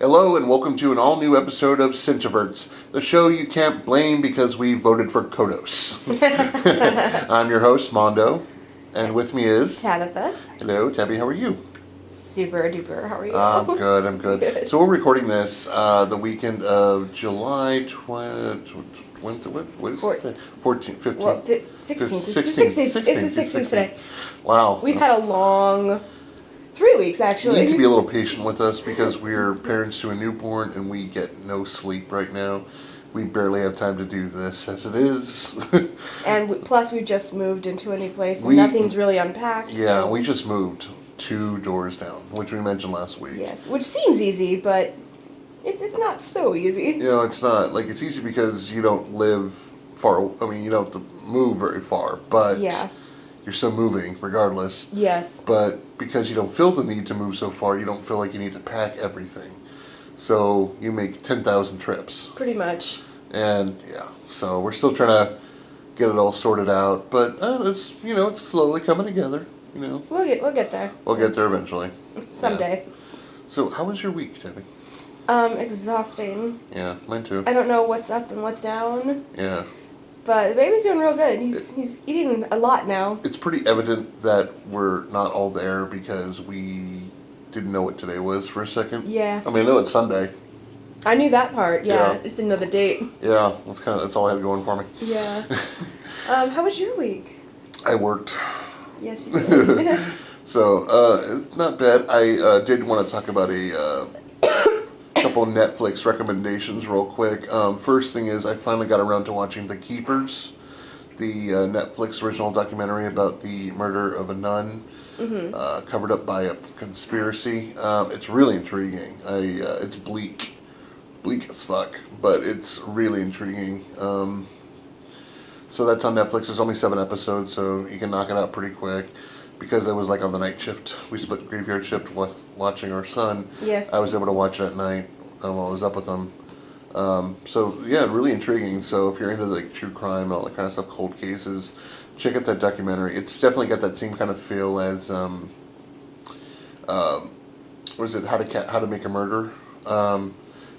Hello and welcome to an all-new episode of Cinetroverts, the show you can't blame because we voted for Kodos. I'm your host, Mondo, and with me is... Tabitha. Hello, Tabby, how are you? Super duper, how are you? I'm good. Good. So we're recording this the weekend of July 20... What is it? 14th, 15th? Well, 16th. It's the 16th. It's the 16th today. Wow. We've had a long 3 weeks, actually. You need to be a little patient with us because we're parents to a newborn and we get no sleep right now. We barely have time to do this as it is. And plus, we've just moved into a new place and nothing's really unpacked. Yeah, so. we just moved 2 doors down, which we mentioned last week. Yes, which seems easy, but it's not so easy. You know, it's not. Like, it's easy because you don't live far. I mean, you don't have to move very far, but yeah. You're still moving regardless. Yes. But because you don't feel the need to move so far, you don't feel like you need to pack everything. So you make 10,000 trips. Pretty much. And yeah, so we're still trying to get it all sorted out, but it's it's slowly coming together. We'll get there. We'll get there eventually. Someday. Yeah. So how was your week, Debbie? Exhausting. Yeah, mine too. I don't know what's up and what's down. Yeah. But the baby's doing real good. He's eating a lot now. It's pretty evident that we're not all there because we didn't know what today was for a second. Yeah. I mean, I know it's Sunday. I knew that part. Yeah. Yeah. Just didn't know the date. Yeah, that's all I had going for me. Yeah. How was your week? I worked. Yes, you did. So, not bad. I did want to talk about a couple Netflix recommendations real quick. First thing is I finally got around to watching The Keepers, the Netflix original documentary about the murder of a nun, covered up by a conspiracy. It's really intriguing. It's bleak as fuck, but it's really intriguing. So that's on Netflix. There's only 7 episodes, so you can knock it out pretty quick. Because I was like on the night shift, we split graveyard shift with watching our son. Yes. I was able to watch it at night while I was up with him. So yeah, really intriguing. So if you're into like true crime and all that kind of stuff, cold cases, check out that documentary. It's definitely got that same kind of feel as what is it? How to Make a Murder. I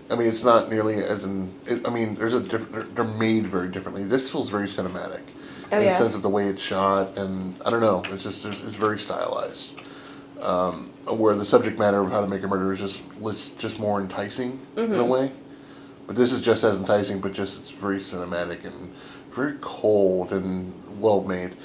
mean, it's not nearly as they're made very differently. This feels very cinematic. Oh, in yeah. the sense of the way it's shot, and I don't know, it's very stylized. Where the subject matter of How to Make a Murder is just more enticing in a way. But this is just as enticing, but it's very cinematic and very cold and well made.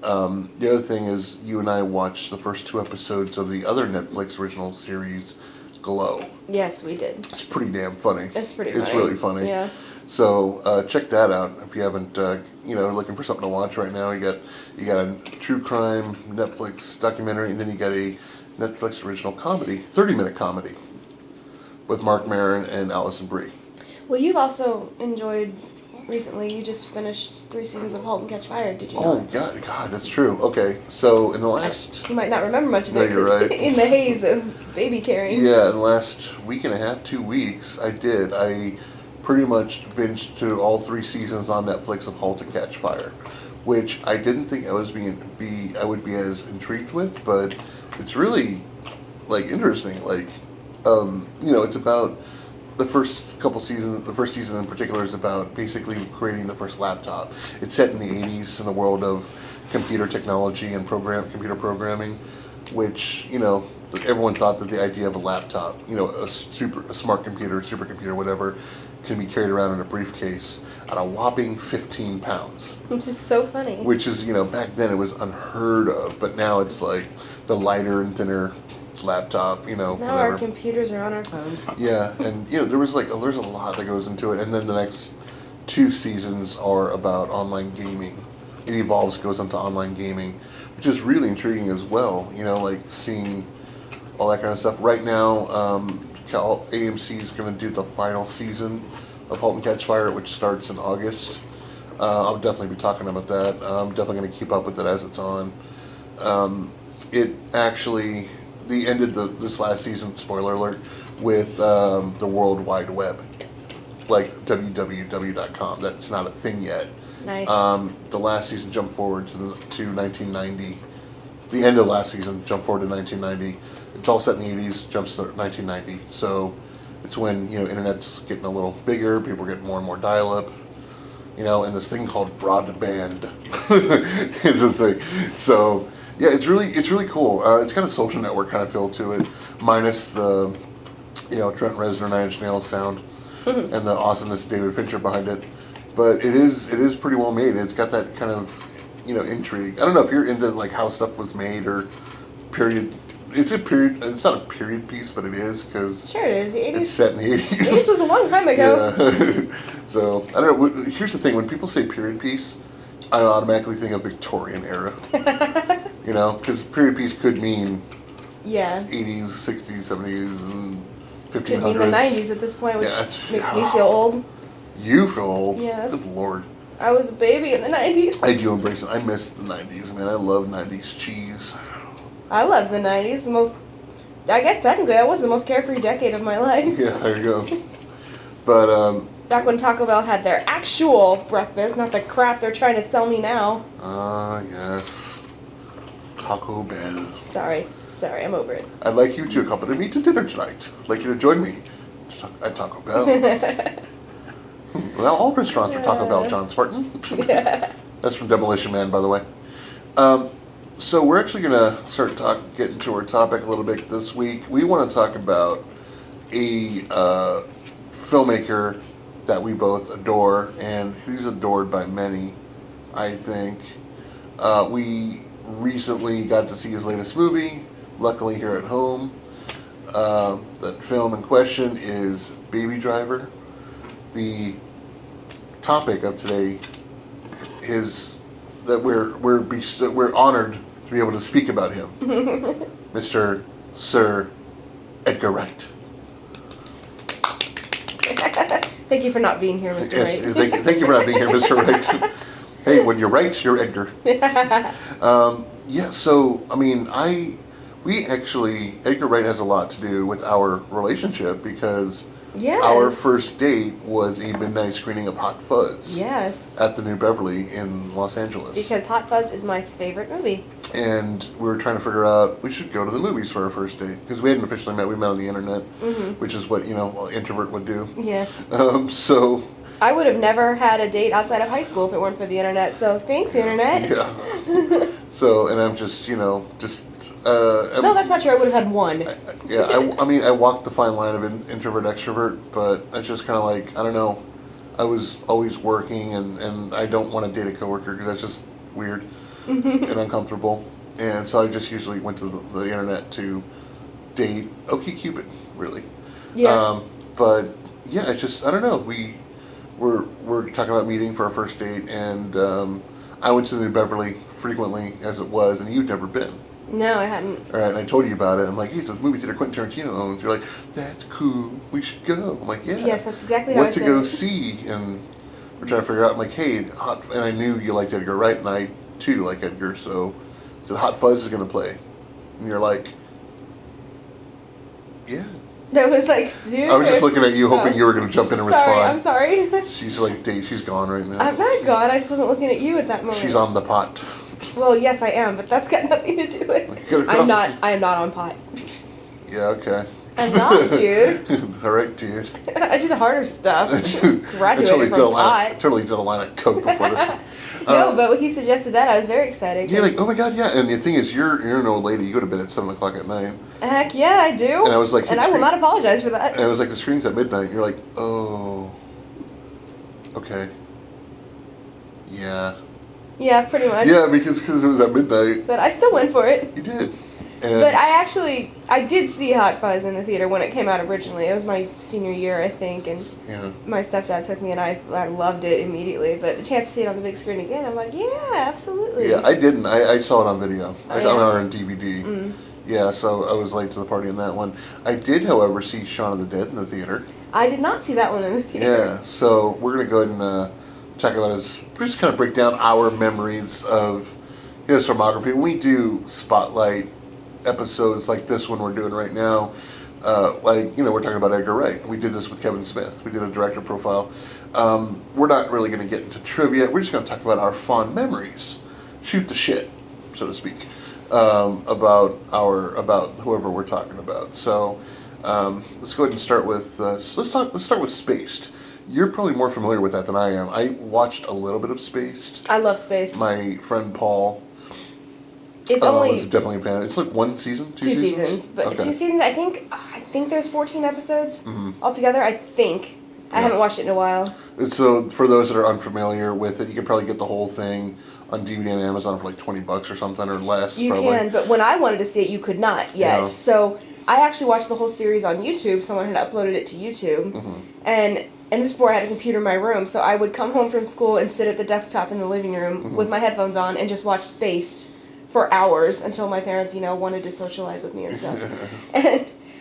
The other thing is, you and I watched the first 2 episodes of the other Netflix original series, Glow. Yes, we did. It's pretty damn funny. It's pretty funny. It's really funny. Yeah. So check that out if you haven't, looking for something to watch right now. You got a true crime Netflix documentary, and then you got a Netflix original comedy, 30-minute comedy, with Mark Maron and Allison Brie. Well, you've also enjoyed recently. You just finished 3 seasons of *Halt and Catch Fire*. Did you? Oh not? God, that's true. Okay, so in the last, you might not remember much of No, it. you're right. In the haze of baby carrying. Yeah, in the last week and a half, 2 weeks, I pretty much binged through all 3 seasons on Netflix of *Halt and Catch Fire*, which I didn't think I would be as intrigued with, but it's really interesting. It's about the first couple seasons. The first season in particular is about basically creating the first laptop. It's set in the 80s in the world of computer technology and computer programming, which everyone thought that the idea of a laptop, a smart computer, supercomputer, whatever, can be carried around in a briefcase at a whopping 15 pounds. Which is so funny. Which is, back then it was unheard of, but now it's like the lighter and thinner laptop, Now whatever. our computers are on our phones. Yeah, and there's a lot that goes into it, and then the next 2 seasons are about online gaming. It goes into online gaming, which is really intriguing as well, seeing all that kind of stuff. Right now, AMC is going to do the final season of *Halt and Catch Fire*, which starts in August. I'll definitely be talking about that. I'm definitely going to keep up with it as it's on. It actually, they ended this last season, spoiler alert, with the World Wide Web, like www.com. That's not a thing yet. Nice. The last season jumped forward to 1990. The end of last season jumped forward to 1990. It's all set in the 80s, jumps to 1990. So It's when, internet's getting a little bigger, people are getting more and more dial-up, and this thing called broadband is a thing. So, yeah, it's really cool. It's got a social network kind of feel to it, minus the, Trent Reznor Nine Inch Nails sound and the awesomeness of David Fincher behind it. But it is pretty well made. It's got that kind of, intrigue. I don't know if you're into like how stuff was made or period. It's not a period piece, but it is because sure it is. The 80s. It's set in the 80s. The 80s was a long time ago. Yeah. So I don't know. Here's the thing: when people say period piece, I automatically think of Victorian era. Because period piece could mean 80s, 60s, 70s, and 1500s. Could mean the 90s at this point, which makes me feel old. You feel old? Yes. Good Lord. I was a baby in the 90s. I do embrace it. I miss the 90s, man. I love 90s cheese. I love the 90s. I guess technically that was the most carefree decade of my life. Yeah, there you go. But, back when Taco Bell had their actual breakfast, not the crap they're trying to sell me now. Yes. Taco Bell. Sorry, I'm over it. I'd like you to accompany me to dinner tonight. I'd like you to join me at Taco Bell. Well, all restaurants are Taco Bell, John Spartan. That's from Demolition Man, by the way. So we're actually going to start getting to our topic a little bit this week. We want to talk about a filmmaker that we both adore, and he's adored by many, I think. We recently got to see his latest movie, luckily here at home. The film in question is Baby Driver. The topic of today is that we're honored to be able to speak about him, Mr. Sir Edgar Wright. Thank you for not being here, Mr. Yes, Wright. thank you for not being here, Mr. Wright. Hey, when you're right, you're Edgar. So I mean, Edgar Wright has a lot to do with our relationship because. Yes. Our first date was a midnight screening of Hot Fuzz. Yes. At the New Beverly in Los Angeles. Because Hot Fuzz is my favorite movie. And we were trying to figure out, we should go to the movies for our first date. Because we hadn't officially met, we met on the internet. Which is what, an introvert would do. Yes. So... I would have never had a date outside of high school if it weren't for the internet, so thanks, internet. Yeah. So, and I'm just, no, that's not true. I would have had one. I walked the fine line of introvert, extrovert, but it's just kind of like, I don't know. I was always working, and I don't want to date a coworker because that's just weird and uncomfortable. And so I just usually went to the internet to date OkCupid, really. Yeah. But, yeah, it's just, I don't know. We're talking about meeting for our first date, and I went to the New Beverly frequently as it was, and you'd never been. No, I hadn't. All right, and I told you about it. I'm like, hey, it's a movie theater Quentin Tarantino owns. You're like, that's cool. We should go. I'm like, yeah. Yes, that's exactly how I What to said go it. see? And we're trying to figure out. I'm like, hey, and I knew you liked Edgar Wright, and I too like Edgar. So I said, Hot Fuzz is going to play, and you're like, yeah. That was like super. I was just looking at you, hoping you were going to jump in and respond. I'm sorry. She's like, she's gone right now. I'm not gone. I just wasn't looking at you at that moment. She's on the pot. Well, yes, I am, but that's got nothing to do with it. I am not on pot. Yeah, okay. I'm not, dude. All right, dude. I do the harder stuff. Graduated from pot. Totally did a line of coke before this. No, but when he suggested that, I was very excited. You're like, oh my god, yeah. And the thing is, you're an old lady. You go to bed at 7 o'clock at night. Heck yeah, I do. And I was like, and I will not apologize for that. And I was like, the screen's at midnight. And you're like, oh, okay, yeah. Yeah, pretty much. Yeah, because it was at midnight. But I still went for it. You did. And but I did see Hot Fuzz in the theater when it came out originally. It was my senior year, I think, and my stepdad took me, and I loved it immediately. But the chance to see it on the big screen again, I'm like, yeah, absolutely. Yeah, I didn't. I saw it on video. I saw it on DVD. Mm. Yeah, so I was late to the party on that one. I did, however, see Shaun of the Dead in the theater. I did not see that one in the theater. Yeah, so we're going to go ahead and talk about just kind of break down our memories of his filmography. We do spotlight episodes like this one we're doing right now. We're talking about Edgar Wright. We did this with Kevin Smith. We did a director profile. We're not really going to get into trivia. We're just going to talk about our fond memories. Shoot the shit, so to speak, about whoever we're talking about. So Let's go ahead and start with let's start with Spaced. You're probably more familiar with that than I am. I watched a little bit of Spaced. I love Spaced. My friend Paul. It's only was definitely a fan. It's like one season, two seasons, but okay. 2 seasons. I think there's 14 episodes altogether. I think. I haven't watched it in a while. So for those that are unfamiliar with it, you could probably get the whole thing on DVD and Amazon for like $20 or something or less. You probably. can, but when I wanted to see it, you could not yet. Yeah. So I actually watched the whole series on YouTube. Someone had uploaded it to YouTube, and this is before I had a computer in my room. So I would come home from school and sit at the desktop in the living room with my headphones on and just watch Spaced for hours until my parents, wanted to socialize with me and stuff.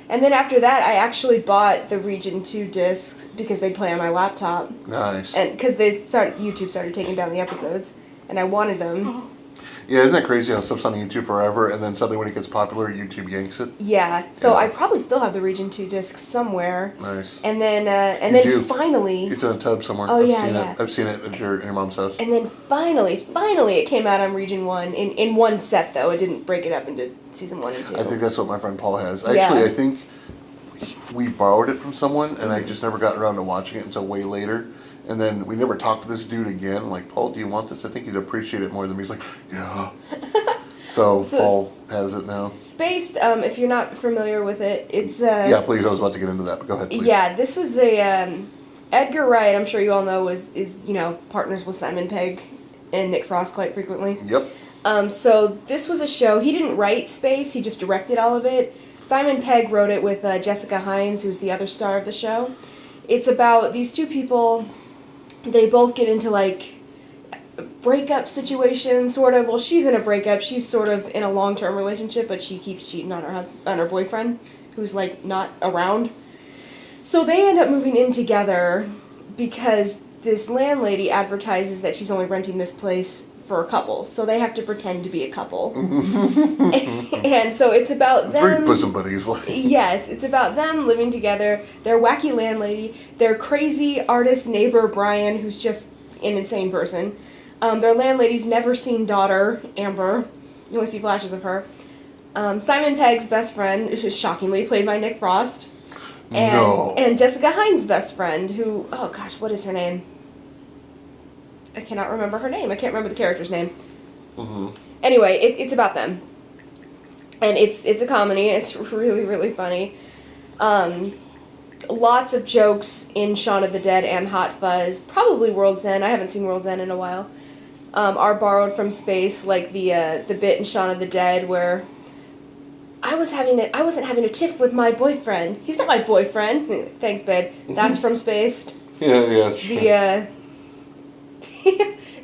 And then after that, I actually bought the Region 2 discs because they play on my laptop. Nice. And because YouTube started taking down the episodes, and I wanted them. Yeah, isn't that crazy how stuff's on YouTube forever, and then suddenly when it gets popular, YouTube yanks it? Yeah, so I probably still have the Region 2 disc somewhere. Nice. And then finally... It's in a tub somewhere. Oh, yeah. I've seen it at your mom's house. And then finally, it came out on Region 1 in one set, though. It didn't break it up into Season 1 and 2. I think that's what my friend Paul has. Yeah. Actually, I think we borrowed it from someone, and I just never got around to watching it until way later. And then we never talked to this dude again. I'm like, Paul, do you want this? I think he'd appreciate it more than me. He's like, yeah. So Paul has it now. Spaced, if you're not familiar with it, it's... yeah, please, I was about to get into that, but go ahead, please. Yeah, this was a... Edgar Wright, I'm sure you all know, is partners with Simon Pegg and Nick Frost quite frequently. Yep. So this was a show, he didn't write Spaced, he just directed all of it. Simon Pegg wrote it with Jessica Hines, who's the other star of the show. It's about these two people... They both get into, like, breakup situations, sort of. Well, she's in a breakup. She's sort of in a long-term relationship, but she keeps cheating on her boyfriend, who's, like, not around. So they end up moving in together because this landlady advertises that she's only renting this place for couples. So they have to pretend to be a couple. And so it's about them... very bosom buddies. Yes, it's about them living together, their wacky landlady, their crazy artist neighbor, Brian, who's just an insane person, their landlady's never-seen daughter, Amber. You only see flashes of her. Simon Pegg's best friend, who's shockingly played by Nick Frost. And Jessica Hines' best friend, who... Oh, gosh, what is her name? I cannot remember her name. I can't remember the character's name. Anyway, it's about them. And it's a comedy. It's really, really funny. Lots of jokes in Shaun of the Dead and Hot Fuzz. Probably World's End. I haven't seen World's End in a while. Are borrowed from Space, like the bit in Shaun of the Dead where I wasn't having a tiff with my boyfriend. He's not my boyfriend. Thanks, babe. That's from Spaced. Yeah.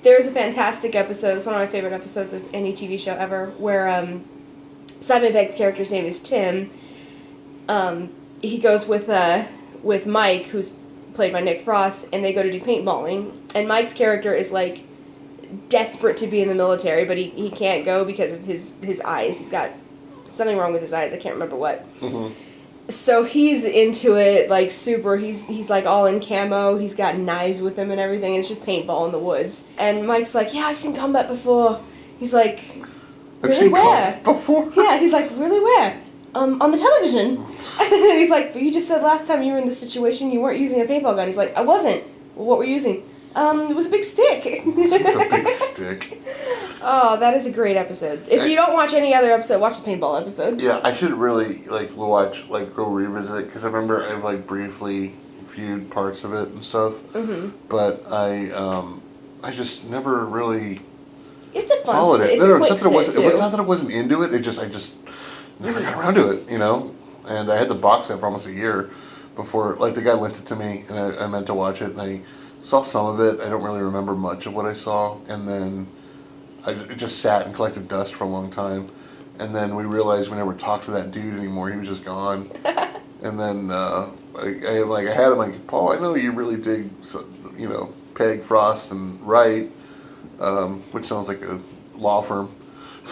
There's a fantastic episode, it's one of my favorite episodes of any TV show ever, where Simon Pegg's character's name is Tim. He goes with Mike, who's played by Nick Frost, and they go to do paintballing. And Mike's character is, like, desperate to be in the military, but he can't go because of his eyes. He's got something wrong with his eyes, I can't remember what. So he's into it, like, super. He's like all in camo. He's got knives with him and everything. And it's just paintball in the woods. And Mike's like, yeah, I've seen combat before. He's like, really, I've seen where? combat before? Yeah, he's like, really, where? On the television. He's like, but you just said last time you were in this situation you weren't using a paintball gun. He's like, I wasn't. Well, what were you using? It was a big stick. It's a big stick. Oh, that is a great episode. If you don't watch any other episode, watch the paintball episode. Yeah, I should really, go revisit it, because I remember I, briefly viewed parts of it and stuff. But I just never really It's a fun followed it. It's No, a quick it's not that stick, it's not that I wasn't into it, I just never got around to it, And I had the box set for almost a year before, the guy lent it to me, and I meant to watch it, and I saw some of it. I don't really remember much of what I saw, and then it just sat and collected dust for a long time. And then we realized we never talked to that dude anymore. He was just gone. And then I had him like, Paul, I know you really dig, Pegg, Frost, and Wright, which sounds like a law firm.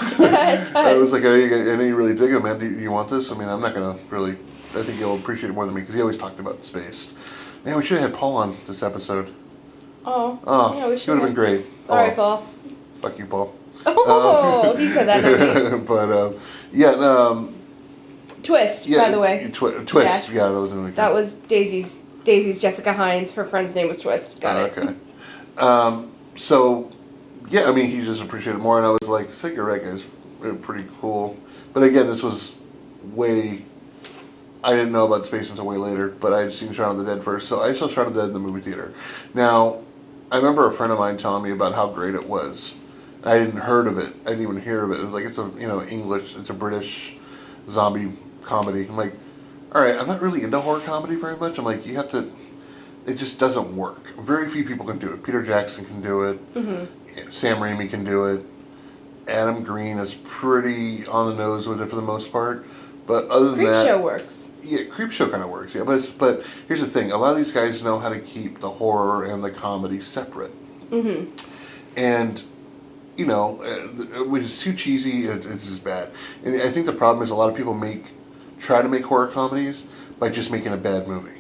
I was like, I know you really dig him, man. Do you want this? I mean, I'm not gonna really. I think you'll appreciate it more than me because he always talked about Spaced. Man, we should have had Paul on this episode. Oh, yeah, we should would have been great. Sorry, Paul. Fuck you, Paul. Oh, he said that. But Twist, by the way. Twist, yeah, that was in the That was Daisy's Jessica Hines. Her friend's name was Twist. Got it. Okay. So, yeah, I mean, he just appreciated it more, and I was like, "Sick, you're right, guys. Pretty cool." But again, this was way. I didn't know about Space until way later, but I had seen Shaun of the Dead first, so I saw Shaun of the Dead in the movie theater. Now, I remember a friend of mine telling me about how great it was. I hadn't heard of it. I didn't even hear of it. It was like it's a English. It's a British zombie comedy. I'm like, all right. I'm not really into horror comedy very much. I'm like, you have to. It just doesn't work. Very few people can do it. Peter Jackson can do it. Mm-hmm. Sam Raimi can do it. Adam Green is pretty on the nose with it for the most part. But other than that, Creepshow works. Yeah, Creepshow kind of works. Yeah, but here's the thing: a lot of these guys know how to keep the horror and the comedy separate. Mm-hmm. And when it's too cheesy, it's just bad. And I think the problem is a lot of people try to make horror comedies by just making a bad movie.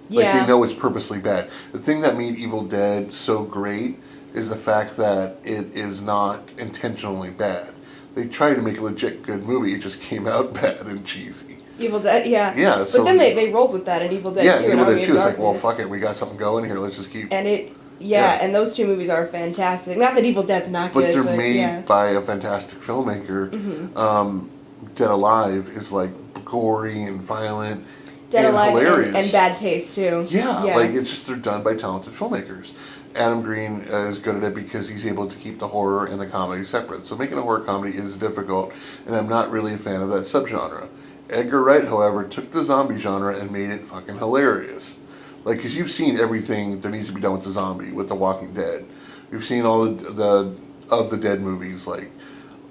Yeah. Like they know it's purposely bad. The thing that made Evil Dead so great is the fact that it is not intentionally bad. They tried to make a legit good movie. It just came out bad and cheesy. Evil Dead, yeah. Yeah. But then they rolled with that in Evil Dead 2. Yeah, Evil Dead 2 is like, well, fuck it. We got something going here. Let's just keep... And and those two movies are fantastic. Not that Evil Dead's not good, but they're made by a fantastic filmmaker. Mm-hmm. Dead Alive is like gory and violent. Dead and Alive hilarious. And bad taste too. Yeah, like it's just they're done by talented filmmakers. Adam Green is good at it because he's able to keep the horror and the comedy separate. So making a horror comedy is difficult, and I'm not really a fan of that subgenre. Edgar Wright, however, took the zombie genre and made it fucking hilarious. Like, because you've seen everything that needs to be done with the zombie, with The Walking Dead. You've seen all the Dead movies, like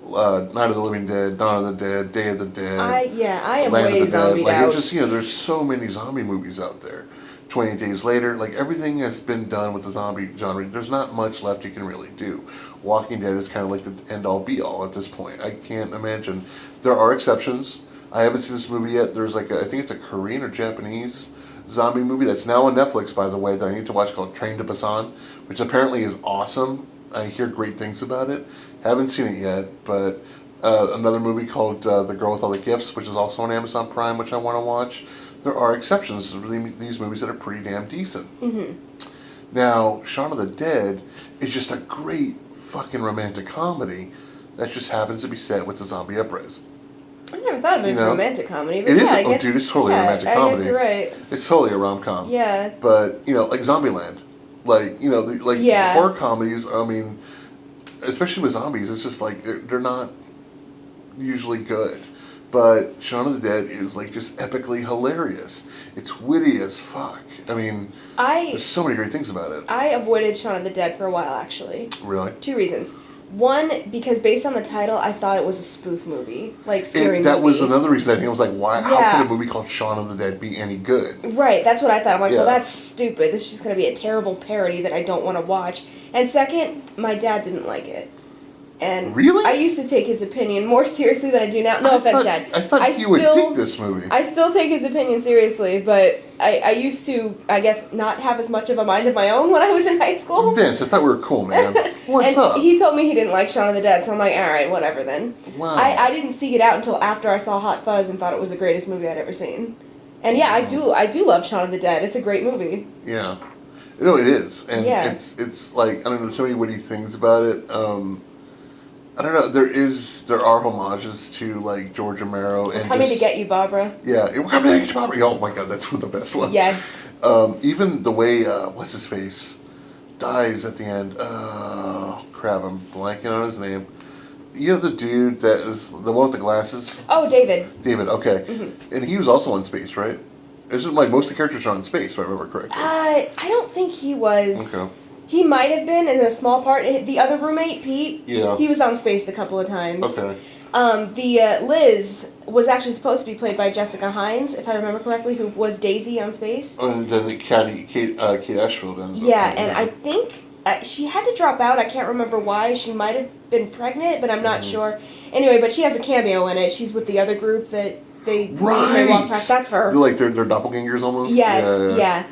Night of the Living Dead, Dawn of the Dead, Day of the Dead. I am Land way of the Dead. zombied Like, out. it's just, there's so many zombie movies out there. 28 Days Later, like everything has been done with the zombie genre. There's not much left you can really do. Walking Dead is kind of like the end-all be-all at this point. I can't imagine. There are exceptions. I haven't seen this movie yet. There's I think it's a Korean or Japanese zombie movie that's now on Netflix, by the way, that I need to watch called Train to Busan, which apparently is awesome. I hear great things about it. Haven't seen it yet, but another movie called The Girl with All the Gifts, which is also on Amazon Prime, which I want to watch. There are exceptions to these movies that are pretty damn decent. Mm-hmm. Now, Shaun of the Dead is just a great fucking romantic comedy that just happens to be set with the zombie uprising. I never thought of it as a romantic comedy. But it yeah, is. Dude, it's totally a romantic comedy. I guess you're right. It's totally a rom-com. Yeah. But, like Zombieland. Like, horror comedies, I mean, especially with zombies, it's just like, they're not usually good. But Shaun of the Dead is, like, just epically hilarious. It's witty as fuck. I mean, there's so many great things about it. I avoided Shaun of the Dead for a while, actually. Really? 2 reasons. One, because based on the title, I thought it was a spoof movie, like scary movie. That was another reason I think I was like, why? How could a movie called Shaun of the Dead be any good? Right, that's what I thought. I'm like, well, that's stupid. This is just going to be a terrible parody that I don't want to watch. And second, my dad didn't like it. And really? I used to take his opinion more seriously than I do now. No offense, Dad. I thought you would take this movie. I still take his opinion seriously, but I used to, I guess, not have as much of a mind of my own when I was in high school. Vince, I thought we were cool, man. What's up? He told me he didn't like Shaun of the Dead, so I'm like, alright, whatever then. Wow. I didn't seek it out until after I saw Hot Fuzz and thought it was the greatest movie I'd ever seen. And yeah, I do love Shaun of the Dead. It's a great movie. Yeah. No, it is. And it's like, I don't know, there's so many witty things about it. I don't know. There are homages to like George Romero and Coming to Get You, Barbara. Yeah, We're Coming to Get You, Barbara. Oh my God, that's one of the best ones. Yes. Even the way what's his face dies at the end. Oh crap! I'm blanking on his name. You know the dude that is the one with the glasses. Oh, David. David. Okay. Mm-hmm. And he was also on Space, right? Isn't like most of the characters are on Space, if I remember correctly? I don't think he was. Okay. He might have been in a small part. The other roommate, Pete, he was on Spaced a couple of times. Okay. The Liz was actually supposed to be played by Jessica Hines, if I remember correctly, who was Daisy on Spaced. And then Kate Ashfield ends up. And I think she had to drop out. I can't remember why. She might have been pregnant, but I'm not sure. Anyway, but she has a cameo in it. She's with the other group that they walk past. That's her. They're doppelgangers almost? Yes, yeah.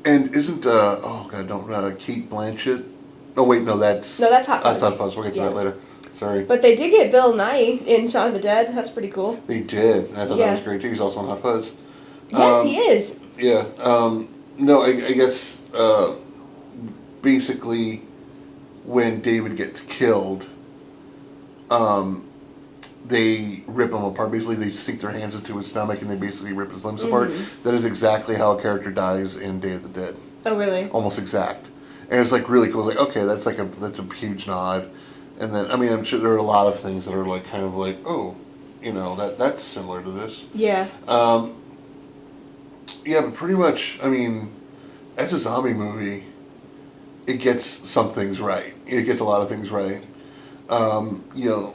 And isn't Kate Blanchett? Oh wait, no, that's Hot Fuzz. That's Hot Fuzz. We'll get to that later. Sorry. But they did get Bill Nye in Shaun of the Dead. That's pretty cool. They did. And I thought Yeah. that was great too. He's also on Hot Fuzz. Yes, he is. Yeah. No, I guess basically when David gets killed, they rip him apart. Basically, they stick their hands into his stomach and they basically rip his limbs apart. That is exactly how a character dies in Day of the Dead. Oh, really? Almost exact. And it's like really cool. It's like, okay, that's a huge nod. And then, I mean, I'm sure there are a lot of things that are like kind of like, oh, you know, that's similar to this. Yeah. Yeah, but pretty much, I mean, as a zombie movie, it gets some things right. It gets a lot of things right. You know,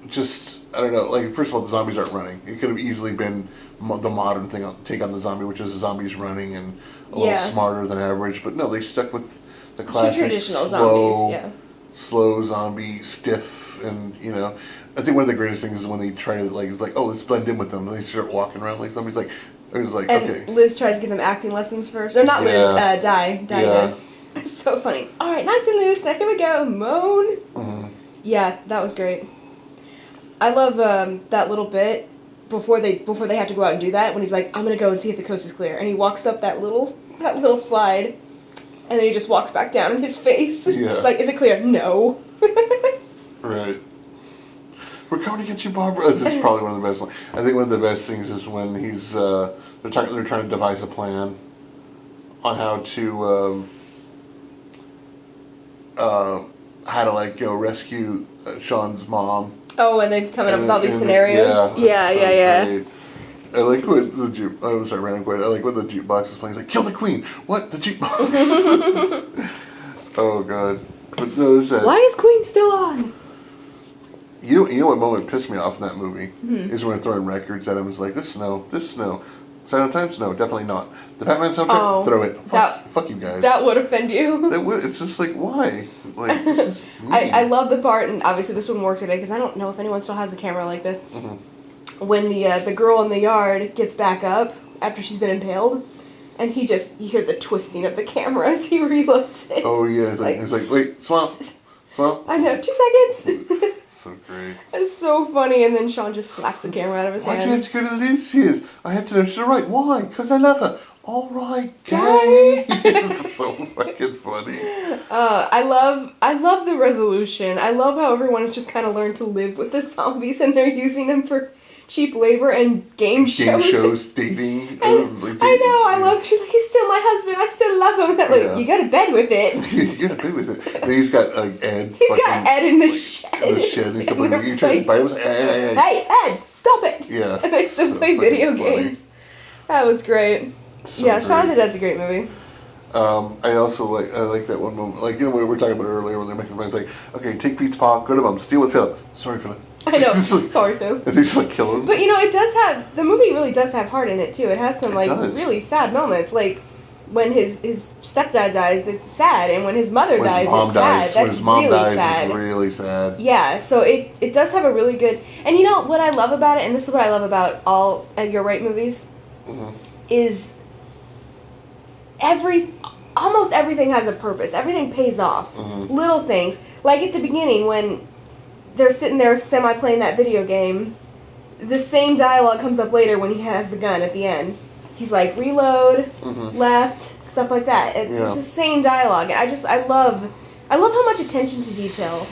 just, I don't know, like, first of all, the zombies aren't running. It could have easily been the modern take on the zombie, which is the zombies running and a little smarter than average. But no, they stuck with the classic traditional zombies, slow zombie, stiff, and, you know, I think one of the greatest things is when they try to, like, it's like, oh, let's blend in with them. And they start walking around like zombies, like, it was like, and okay. Liz tries to give them acting lessons first. Or not Liz, Di. Di does. It's so funny. All right, nice and loose. Now here we go. Moan. Mm-hmm. Yeah, that was great. I love that little bit before they have to go out and do that, when he's like, I'm gonna go and see if the coast is clear, and he walks up that little slide, and then he just walks back down in his face. Yeah. It's like, is it clear? No. Right. We're coming to get you, Barbara. This is probably one of the best. I think one of the best things is when he's they're trying to devise a plan on how to like rescue Sean's mom. Oh, and they coming up with all these scenarios. Yeah. Great. I like what the juke. I'm sorry, random question. I like what the jukebox is playing. It's like, kill the queen. What, the jukebox? Oh god. But no, there's that. Why is Queen still on? You know what moment pissed me off in that movie is when they're throwing records at him. It's like, this no. Sign of Times, no, definitely not. The Batman soundtrack, throw it. Fuck you guys. That would offend you. It's just like, why? Like, I love the part, and obviously this wouldn't work today because I don't know if anyone still has a camera like this. Mm-hmm. When the girl in the yard gets back up after she's been impaled, and you hear the twisting of the camera as he reloads it. Oh yeah, it's like wait, smile. I know, 2 seconds. So great. It's so funny, and then Sean just slaps the camera out of his hand. Why'd you have to go to Lucy's? I had to know she's right. Why? Because I love her. All right, gay. It's so fucking funny. I love the resolution. I love how everyone has just kind of learned to live with the zombies, and they're using them for cheap labor and game shows, dating. I know. I love. She's like, he's still my husband. I still love him. Like, you go to bed with it. You go to bed with it. Then he's got Ed. He's got Ed in the shed. In the shed. He's trying to bite him. Hey, Ed, stop it. Yeah. And they still play video games. That was great. So yeah, Shaun of the Dead's a great movie. I also like that one moment, like, you know, what we were talking about earlier when they're making plans, like, okay, take Pete's paw, go to Mom, steal with Philip. Sorry, Philip. I know. Sorry, Phil. And they just like kill him. But you know, the movie really does have heart in it too. It has some really sad moments, like when his stepdad dies, it's sad, and when his mother dies, it's sad. That's when his mom really dies, sad. it's really sad. Yeah, so it does have a really good, and you know what I love about it, and this is what I love about all Edgar Wright movies, is almost everything has a purpose. Everything pays off. Little things, like at the beginning when they're sitting there semi-playing that video game, the same dialogue comes up later when he has the gun at the end. He's like, reload, left, stuff like that. It's the same dialogue. And I love how much attention to detail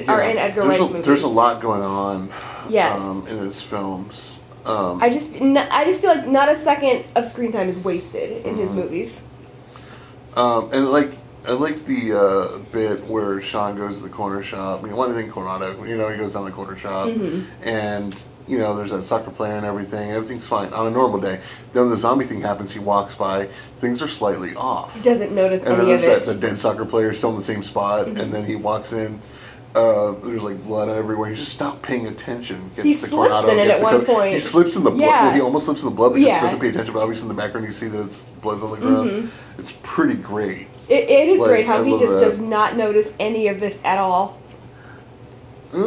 are in Edgar Wright's movies. There's a lot going on in his films. I just feel like not a second of screen time is wasted in his movies. And I like the bit where Sean goes to the corner shop. I mean, one thing Coronado, you know, he goes down to the corner shop, and you know, there's that soccer player and everything. Everything's fine on a normal day. Then when the zombie thing happens, he walks by. Things are slightly off. He doesn't notice any of it. And then there's the dead soccer player still in the same spot, and then he walks in. There's like blood everywhere. He just stopped paying attention. He slips in it at one point. He slips in the blood. Yeah. Well, he almost slips in the blood, but just doesn't pay attention. But obviously in the background you see that it's blood's on the ground. It's pretty great. It is great how he just does not notice any of this at all. Really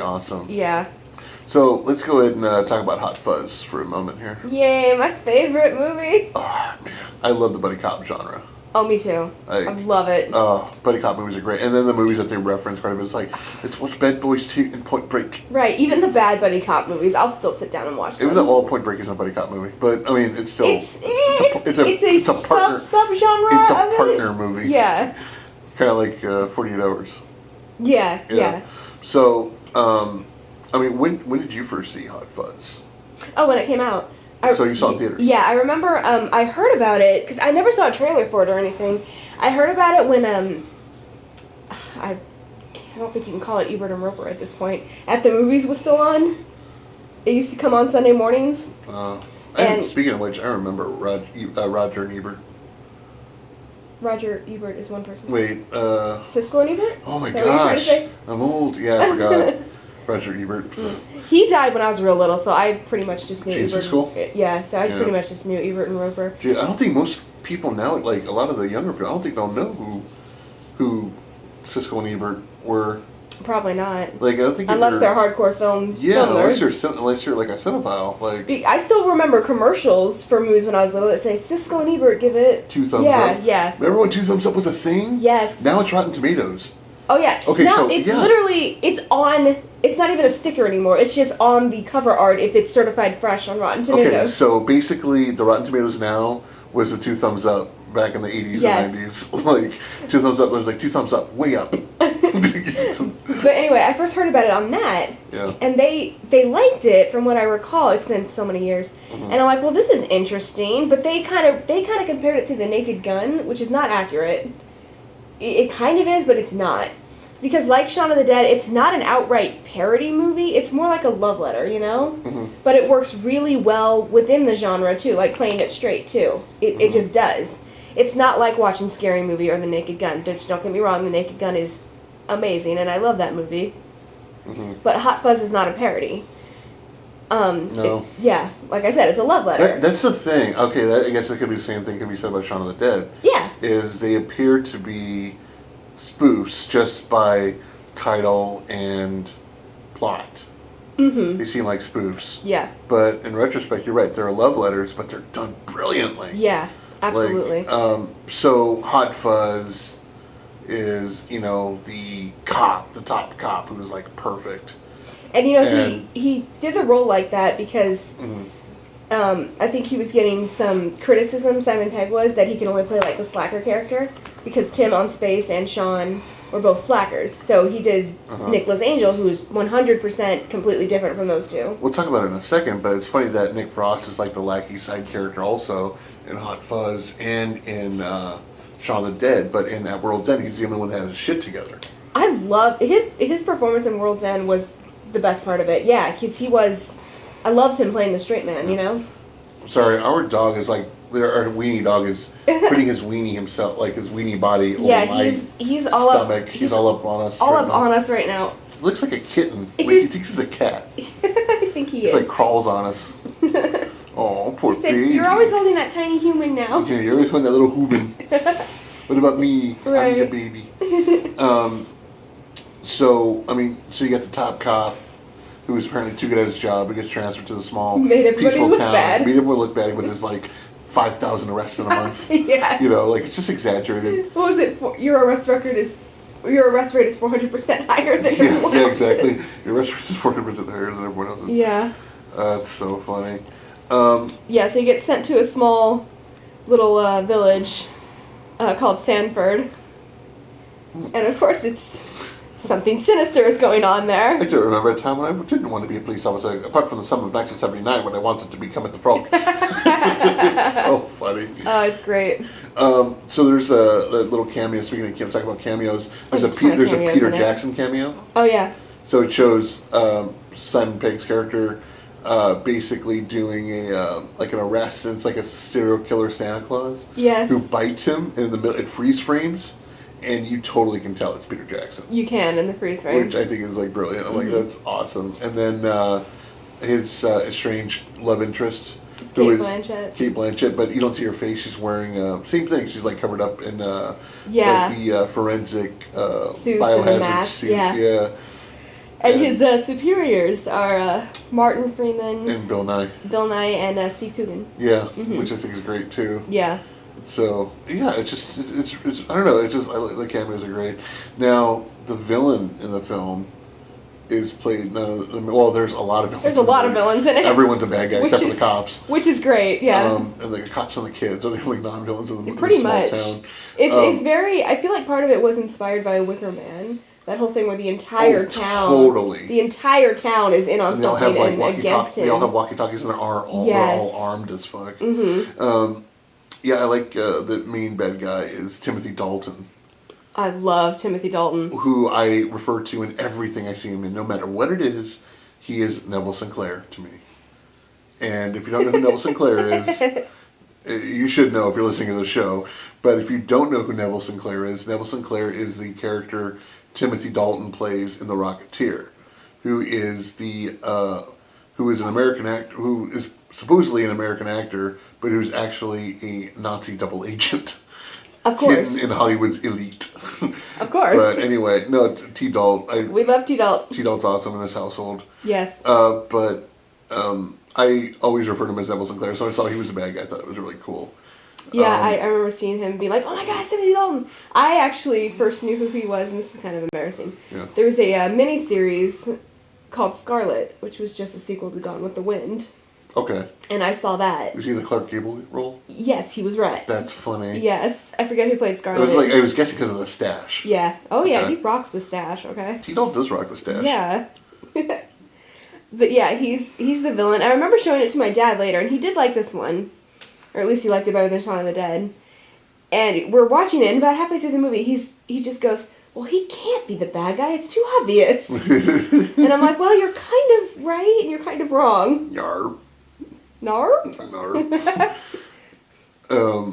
awesome. Yeah. So let's go ahead and talk about Hot Fuzz for a moment here. Yay, my favorite movie. Oh man, I love the buddy cop genre. Oh, me too. I love it. Buddy cop movies are great, and then the movies that they reference quite a bit. It's like, let's watch Bad Boys 2 and Point Break. Right, even the bad buddy cop movies, I'll still sit down and watch them. Even though all Point Break isn't a buddy cop movie, but I mean, it's still it's a partner, subgenre. It's a partner movie. Yeah. Kind of like 48 Hours. Yeah. So, I mean, when did you first see Hot Fuzz? Oh, when it came out. So you saw it in theaters? Yeah, I remember. I heard about it because I never saw a trailer for it or anything. I heard about it when I don't think you can call it Ebert and Roper at this point. At the Movies was still on. It used to come on Sunday mornings. And speaking of which, I remember Roger and Ebert. Roger Ebert is one person. Wait, Siskel and Ebert? Oh my gosh, I'm old. Yeah, I forgot. Roger Ebert. He died when I was real little, so I pretty much just knew Ebert. Siskel? Yeah, so I pretty much just knew Ebert and Roper. Dude, I don't think most people now, like a lot of the younger people, I don't think they'll know who Siskel and Ebert were. Probably not. Like I don't think unless they're hardcore film. Unless you're like a cinephile. Like I still remember commercials for movies when I was little that say Siskel and Ebert give it 2 thumbs up. Yeah. Remember when 2 thumbs up was a thing? Yes. Now it's Rotten Tomatoes. Oh yeah. Okay. Now so it's yeah. literally it's not even a sticker anymore. It's just on the cover art if it's certified fresh on Rotten Tomatoes. Okay. So basically, the Rotten Tomatoes now was a 2 thumbs up back in the 80s and 90s. Like 2 thumbs up. There's like 2 thumbs up, way up. But anyway, I first heard about it on that, and they liked it. From what I recall, it's been so many years, and I'm like, well, this is interesting. But they kind of compared it to The Naked Gun, which is not accurate. It kind of is, but it's not, because like Shaun of the Dead, it's not an outright parody movie. It's more like a love letter, you know. But it works really well within the genre too, like playing it straight too. It just does. It's not like watching Scary Movie or The Naked Gun. Don't get me wrong, The Naked Gun is amazing, and I love that movie. But Hot Fuzz is not a parody. No. Like I said, it's a love letter. That's the thing. Okay, I guess it could be the same thing could be said about Shaun of the Dead. Yeah. Is they appear to be spoofs just by title and plot. They seem like spoofs. Yeah. But in retrospect, you're right. They're love letters, but they're done brilliantly. Yeah, absolutely. Like, so Hot Fuzz is, the top cop who is like perfect. And he did the role like that because I think he was getting some criticism, Simon Pegg was, that he could only play like the slacker character because Tim on Space and Sean were both slackers. So he did Nicholas Angel, who's 100% completely different from those two. We'll talk about it in a second, but it's funny that Nick Frost is like the lackey side character also in Hot Fuzz and in Shaun of the Dead, but in At World's End, he's the only one that had his shit together. I love his performance in World's End was the best part of it. Yeah, because I loved him playing the straight man, you know? Sorry, our dog is like, our weenie dog is putting his weenie himself, like his weenie body over my he's all stomach. He's all up on us. Right now. Looks like a kitten. Wait, he thinks he's a cat. I think he is. He's like crawls on us. Oh, poor baby. You're always holding that tiny human now. Yeah, you're always holding that little human. What about me? Right. I'm your baby. So you got the top cop who was apparently too good at his job. He gets transferred to the small, peaceful town. Bad. Made everyone look bad with his like 5,000 arrests in a month. Yeah. It's just exaggerated. What was it? Your arrest rate is 400% higher than everyone else's. Yeah, exactly. Your arrest rate is 400% higher than everyone else's. Yeah. That's so funny. So you get sent to a small little village called Sanford. And of course it's something sinister is going on there. I do remember a time when I didn't want to be a police officer, apart from the summer of 1979 when I wanted to become at the frog. It's so funny. Oh, it's great. So there's a little cameo. Speaking of talking about cameos, there's a Peter Jackson cameo. Oh yeah. So it shows Simon Pegg's character basically doing an arrest, and it's like a serial killer Santa Claus. Yes. Who bites him, and in the middle it freeze frames. And you totally can tell it's Peter Jackson. You can in the freeze frame. Which I think is like brilliant. I'm like, that's awesome. And then his estranged love interest. Kate Blanchett. Kate Blanchett, but you don't see her face. She's wearing, same thing. She's like covered up in yeah. like the forensic suits biohazard and the mask. suit. Yeah. And his superiors are Martin Freeman and Bill Nye. And Steve Coogan. Yeah, which I think is great too. Yeah. So yeah, it's I don't know. It's just the cameos are great. Now the villain in the film is played. Well, there's a lot of villains. There's a lot of villains in it. Everyone's a bad guy except for the cops, which is great. Yeah. And the cops and the kids are the only non-villains in the Pretty small much. town. It's very. I feel like part of it was inspired by Wicker Man. That whole thing where the entire town, totally, the entire town is in on and something and against him. They all have walkie-talkies and they're all armed as fuck. Yeah, I like the main bad guy is Timothy Dalton. I love Timothy Dalton, who I refer to in everything I see him in, no matter what it is. He is Neville Sinclair to me. And if you don't know who Neville Sinclair is, you should know if you're listening to the show. But if you don't know who Neville Sinclair is the character Timothy Dalton plays in The Rocketeer, who is an American actor, who is supposedly an American actor, but who's actually a Nazi double agent. Of course. Hidden in Hollywood's elite. Of course. But anyway, no, T-Dalt. We love T-Dalt. T-Dalt's awesome in this household. Yes. But I always refer to him as Neville Sinclair, so I saw he was a bad guy. I thought it was really cool. Yeah, I remember seeing him being like, oh my god, Timothy Dalton. I actually first knew who he was, and this is kind of embarrassing. Yeah. There was a mini-series called Scarlet, which was just a sequel to Gone with the Wind. Okay. And I saw that. Was he the Clark Gable role? Yes, he was right. That's funny. Yes. I forget who played Scarlet. I was guessing because of the stash. Yeah. Oh yeah, Okay. he rocks the stash, okay? T-Dalt does rock the stash. Yeah. But yeah, he's the villain. I remember showing it to my dad later, and he did like this one. Or at least he liked it better than Shaun of the Dead. And we're watching it, and about halfway through the movie, he just goes, well, he can't be the bad guy. It's too obvious. And I'm like, well, you're kind of right, and you're kind of wrong. Yarp. Narp? Narp.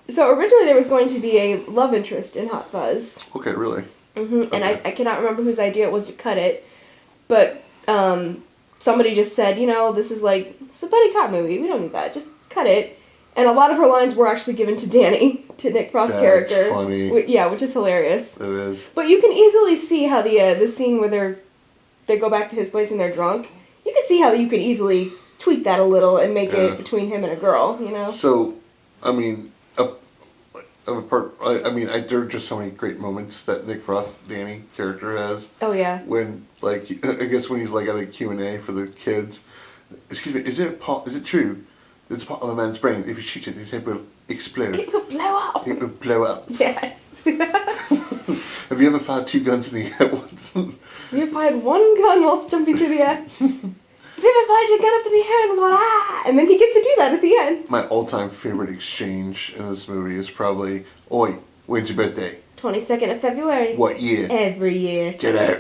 So originally there was going to be a love interest in Hot Fuzz. Okay, really? And I cannot remember whose idea it was to cut it. But somebody just said, this is it's a buddy cop movie. We don't need that. Just cut it. And a lot of her lines were actually given to Danny, to Nick Frost's character. That's funny. Which is hilarious. It is. But you can easily see how the scene where they go back to his place and they're drunk, you can see how you could easily tweak that a little and make it between him and a girl, So, I mean, there are just so many great moments that Nick Frost, Danny character has. Oh yeah. When, I guess when he's at a Q&A for the kids, excuse me, is it true? It's part of a man's brain. If you shoot it, his head will explode. It will blow up. It will blow up. Yes. Have you ever fired 2 guns in the air once? Have you fired one gun whilst jumping through the air? Have you ever fired your gun up in the air and gone, ah? And then he gets to do that at the end. My all-time favorite exchange in this movie is probably, oi, when's your birthday? 22nd of February. What year? Every year. Get out.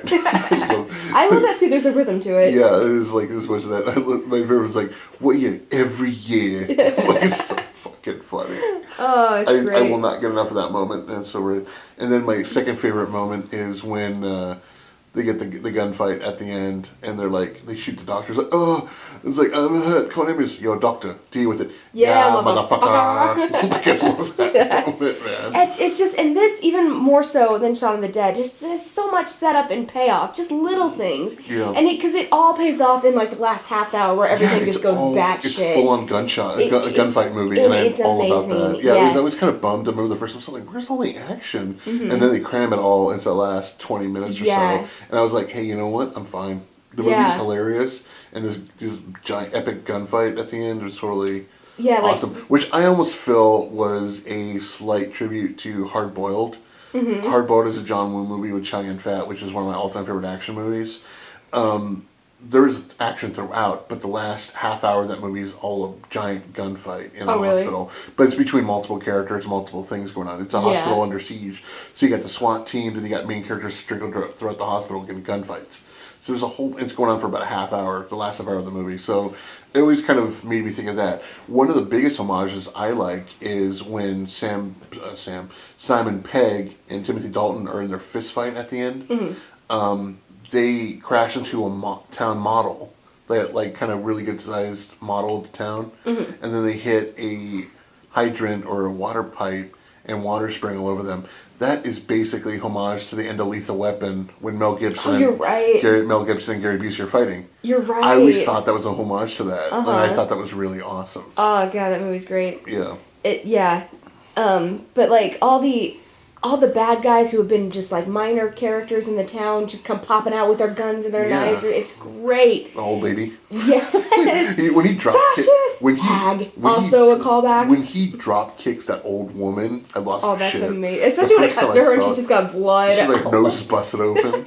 I love that too. There's a rhythm to it. Yeah, it was as much of that. My favorite was what year? Every year. It's so fucking funny. Oh, it's great. I will not get enough of that moment. That's so weird. And then my second favorite moment is when they get the gunfight at the end, and they shoot the doctor. It's oh, it's I'm hurt. Call him is yo doctor. Deal with it. Yeah, motherfucker. I love that moment, man. It's just, and this even more so than Shaun of the Dead. Just there's so much setup and payoff. Just little things. Yeah. And because it all pays off in the last half hour where everything just goes batshit. It's full on gunshot, a gunfight movie, and I'm all about that. Yeah, yes. I was kind of bummed to move the first one. So I was where's all the action? And then they cram it all into the last 20 minutes or so. And I was like, hey, you know what? I'm fine. The movie's hilarious, and this giant epic gunfight at the end was totally awesome. Which I almost feel was a slight tribute to Hard Boiled. Hard Boiled is a John Woo movie with Chow Yun-fat, which is one of my all-time favorite action movies. There is action throughout, but the last half hour of that movie is all a giant gunfight in a hospital. But it's between multiple characters, multiple things going on. It's a hospital under siege. So you got the SWAT team, and you got main characters strickled throughout the hospital getting gunfights. So there's it's going on for about a half hour, the last half hour of the movie. So it always kind of made me think of that. One of the biggest homages I like is when Simon Pegg and Timothy Dalton are in their fist fight at the end. They crash into a town model, that kind of really good sized model of the town, and then they hit a hydrant or a water pipe, and water spraying all over them. That is basically homage to the end of Lethal Weapon when Mel Gibson, you're right. Mel Gibson and Gary Busey are fighting. You're right. I always thought that was a homage to that, and I thought that was really awesome. Oh god, that movie's great. Yeah. But like all the bad guys who have been just like minor characters in the town just come popping out with their guns and their knives. It's great. The old lady. Yes. When he dropped Hag. Also a callback. When he drop kicks that old woman, I lost my shit. Oh, that's amazing. Especially when it cuts to her and she just got blood. She's like nose busted open.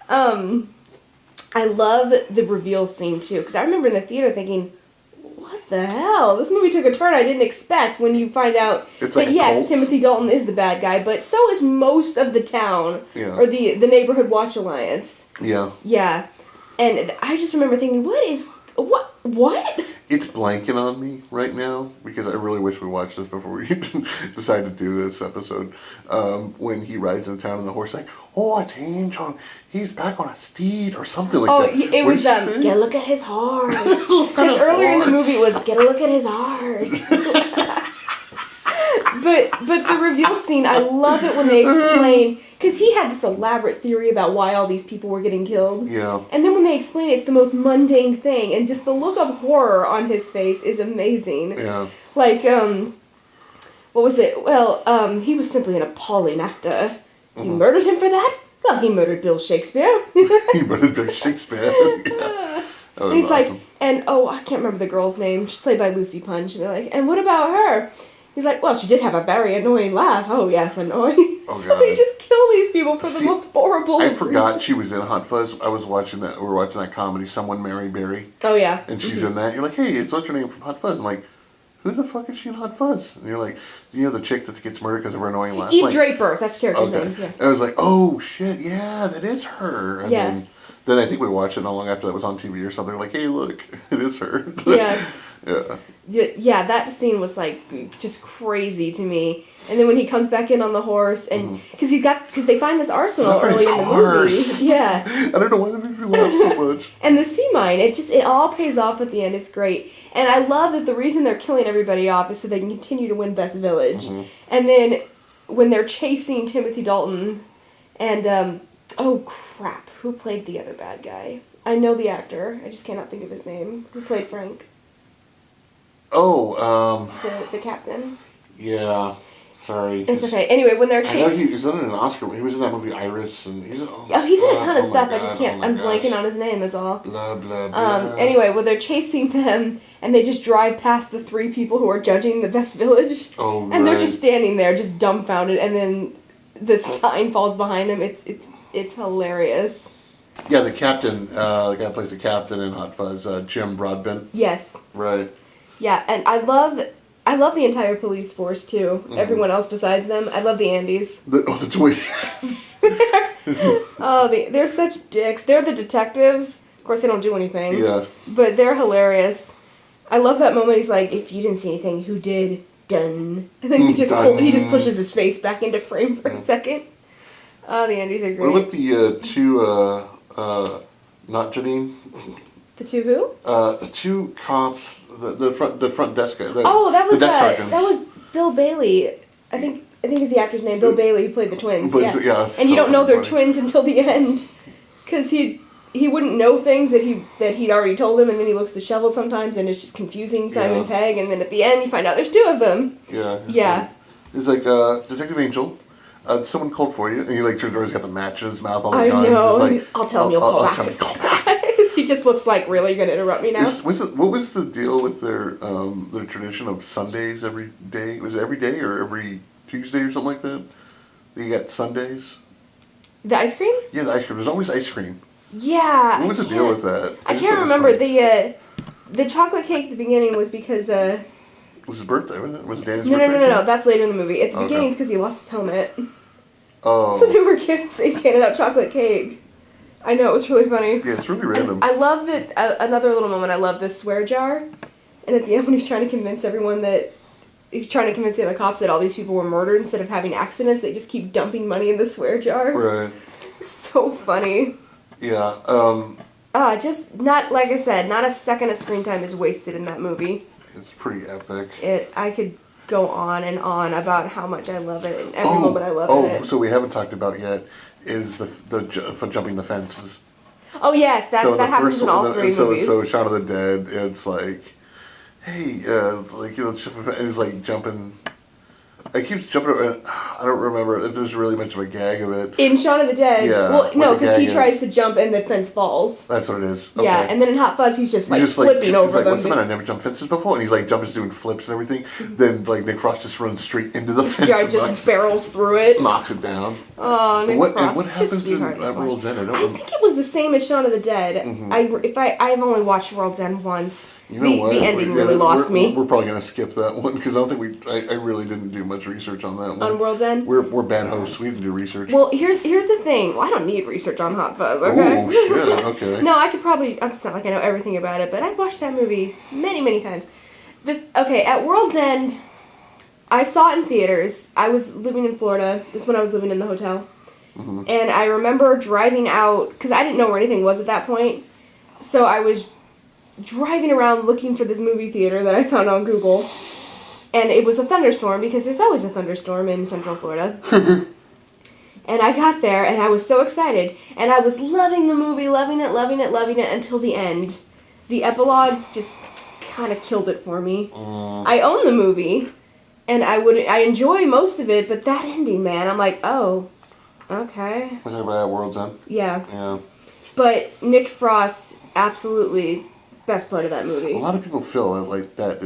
I love the reveal scene too, because I remember in the theater thinking, what the hell? This movie took a turn I didn't expect when you find out that yes, Timothy Dalton is the bad guy, but so is most of the town, or the Neighborhood Watch Alliance. Yeah. Yeah. And I just remember thinking, what? It's blanking on me right now, because I really wish we watched this before we decided to do this episode. When he rides into town on the horse, like, oh, it's Angel. He's back on a steed or something like that. Oh, it was, get a look at his horse. Because earlier in the movie it was, get a look at his horse. But the reveal scene, I love it when they explain, because he had this elaborate theory about why all these people were getting killed. Yeah. And then when they explain it's the most mundane thing, and just the look of horror on his face is amazing. Yeah. Like, what was it? Well, he was simply an appalling actor. You murdered him for that? Well, he murdered Bill Shakespeare. He murdered Bill Shakespeare. Yeah. And he's awesome. Like, and I can't remember the girl's name. She's played by Lucy Punch. And they're like, and what about her? He's like, well, she did have a very annoying laugh. Oh, yes, annoying. Oh, so they just kill these people for the most horrible I forgot she was in Hot Fuzz. I was watching that. We were watching that comedy, Someone Marry Barry. Oh, yeah. And she's in that. You're like, hey, it's what's her name from Hot Fuzz? I'm like, who the fuck is she in Hot Fuzz? And you're like, you know the chick that gets murdered because of her annoying laugh? Eve Draper. That's character's name. Yeah. And I was like, oh, shit, yeah, that is her. And yes. Then I think we watched it not long after that was on TV or something. Like, hey, look, it is her. Yes. Yeah. Yeah, that scene was like just crazy to me. And then when he comes back in on the horse, and because they find this arsenal early in the movie. Yeah. I don't know why that makes me laugh so much. And the sea mine, it all pays off at the end. It's great, and I love that the reason they're killing everybody off is so they can continue to win Best Village. And then when they're chasing Timothy Dalton, and oh crap, who played the other bad guy? I know the actor. I just cannot think of his name. Who played Frank? Oh, the captain. Yeah, sorry. It's okay. Anyway, when they're chasing... I know he was in an Oscar. He was in that movie Iris, and he's in a ton of stuff. I just can't... I'm blanking on his name, that's all. Blah, blah, blah. Anyway, when they're chasing them, and they just drive past the 3 people who are judging the Best Village. Oh, right. And they're just standing there, just dumbfounded, and then the sign falls behind them. It's hilarious. Yeah, the captain, the guy who plays the captain in Hot Fuzz, Jim Broadbent. Yes. Right. Yeah, and I love the entire police force too. Everyone else besides them. I love the Andes. The twins. They're such dicks. They're the detectives. Of course, they don't do anything. Yeah. But they're hilarious. I love that moment. He's like, "If you didn't see anything, who did?" Done. And then he just pushes his face back into frame for a second. Oh, the Andes are great. What about the two? Not Janine. The two who? The 2 cops, the front desk guy. That was Bill Bailey. I think is the actor's name. Bill Bailey, who played the twins. Yeah. And you don't know they're twins until the end, because he wouldn't know things that he'd already told him, and then he looks disheveled sometimes, and it's just confusing Simon Pegg, and then at the end you find out there's 2 of them. Yeah. Yeah. He's like, Detective Angel. Someone called for you, and he turns around. He's got the match in his mouth. All the guns. I know. Like, I'll tell him you'll call back. I'll tell him you'll call back. He just looks like, really, you're gonna interrupt me now? What was the deal with their tradition of Sundays every day? Was it every day or every Tuesday or something like that? You got Sundays. The ice cream? Yeah, the ice cream. There's always ice cream. Yeah. What was the deal with that? I can't remember. The chocolate cake at the beginning was because it was his birthday, wasn't it? Was it Danny's birthday? No. That's later in the movie. At the beginning, it's because he lost his helmet. Oh. So they were kids. They handed out chocolate cake. I know, it was really funny. Yeah, it's really random. And I love that, another little moment, I love this swear jar. And at the end when he's trying to convince everyone that, he's trying to convince the other cops that all these people were murdered instead of having accidents, they just keep dumping money in the swear jar. Right. So funny. Yeah, just not, like I said, not a second of screen time is wasted in that movie. It's pretty epic. I could go on and on about how much I love it and every moment I love it. So we haven't talked about yet is for jumping the fences. Oh yes, that happens in all three movies. So Shaun of the Dead, it's like, hey, like, you know, and he's like jumping. It keeps jumping around. I don't remember if there's really much of a gag of it. In Shaun of the Dead, yeah, well, no, because he tries to jump and the fence falls. That's what it is. Okay. Yeah, and then in Hot Fuzz, he's just like flipping over like, them. What's the matter? I never jumped fences before, and he like jumps doing flips and everything. Then like Nick Frost just runs straight into the fence. Yeah, just barrels through it, knocks it down. Oh, Nick Frost. What happens in World's End? I think it was the same as Shaun of the Dead. Mm-hmm. I've only watched World's End once. You know what? The ending really lost me. We're probably gonna skip that one because I don't think I really didn't do much research on that one. On World's End? We're bad hosts. We didn't do research. Well, here's the thing. Well, I don't need research on Hot Fuzz. Okay. Oh shit. Okay. No, I could probably. It's not like I know everything about it, but I've watched that movie many times. At World's End, I saw it in theaters. I was living in Florida. This is when I was living in the hotel, and I remember driving out because I didn't know where anything was at that point. So I was driving around looking for this movie theater that I found on Google, and it was a thunderstorm because there's always a thunderstorm in Central Florida. And I got there and I was so excited and I was loving the movie, loving it until the end. The epilogue just kind of killed it for me. I own the movie and I enjoy most of it, but that ending, man, I'm like, oh, okay. Was that about World's End? Yeah. Yeah. But Nick Frost, absolutely best part of that movie. A lot of people feel like that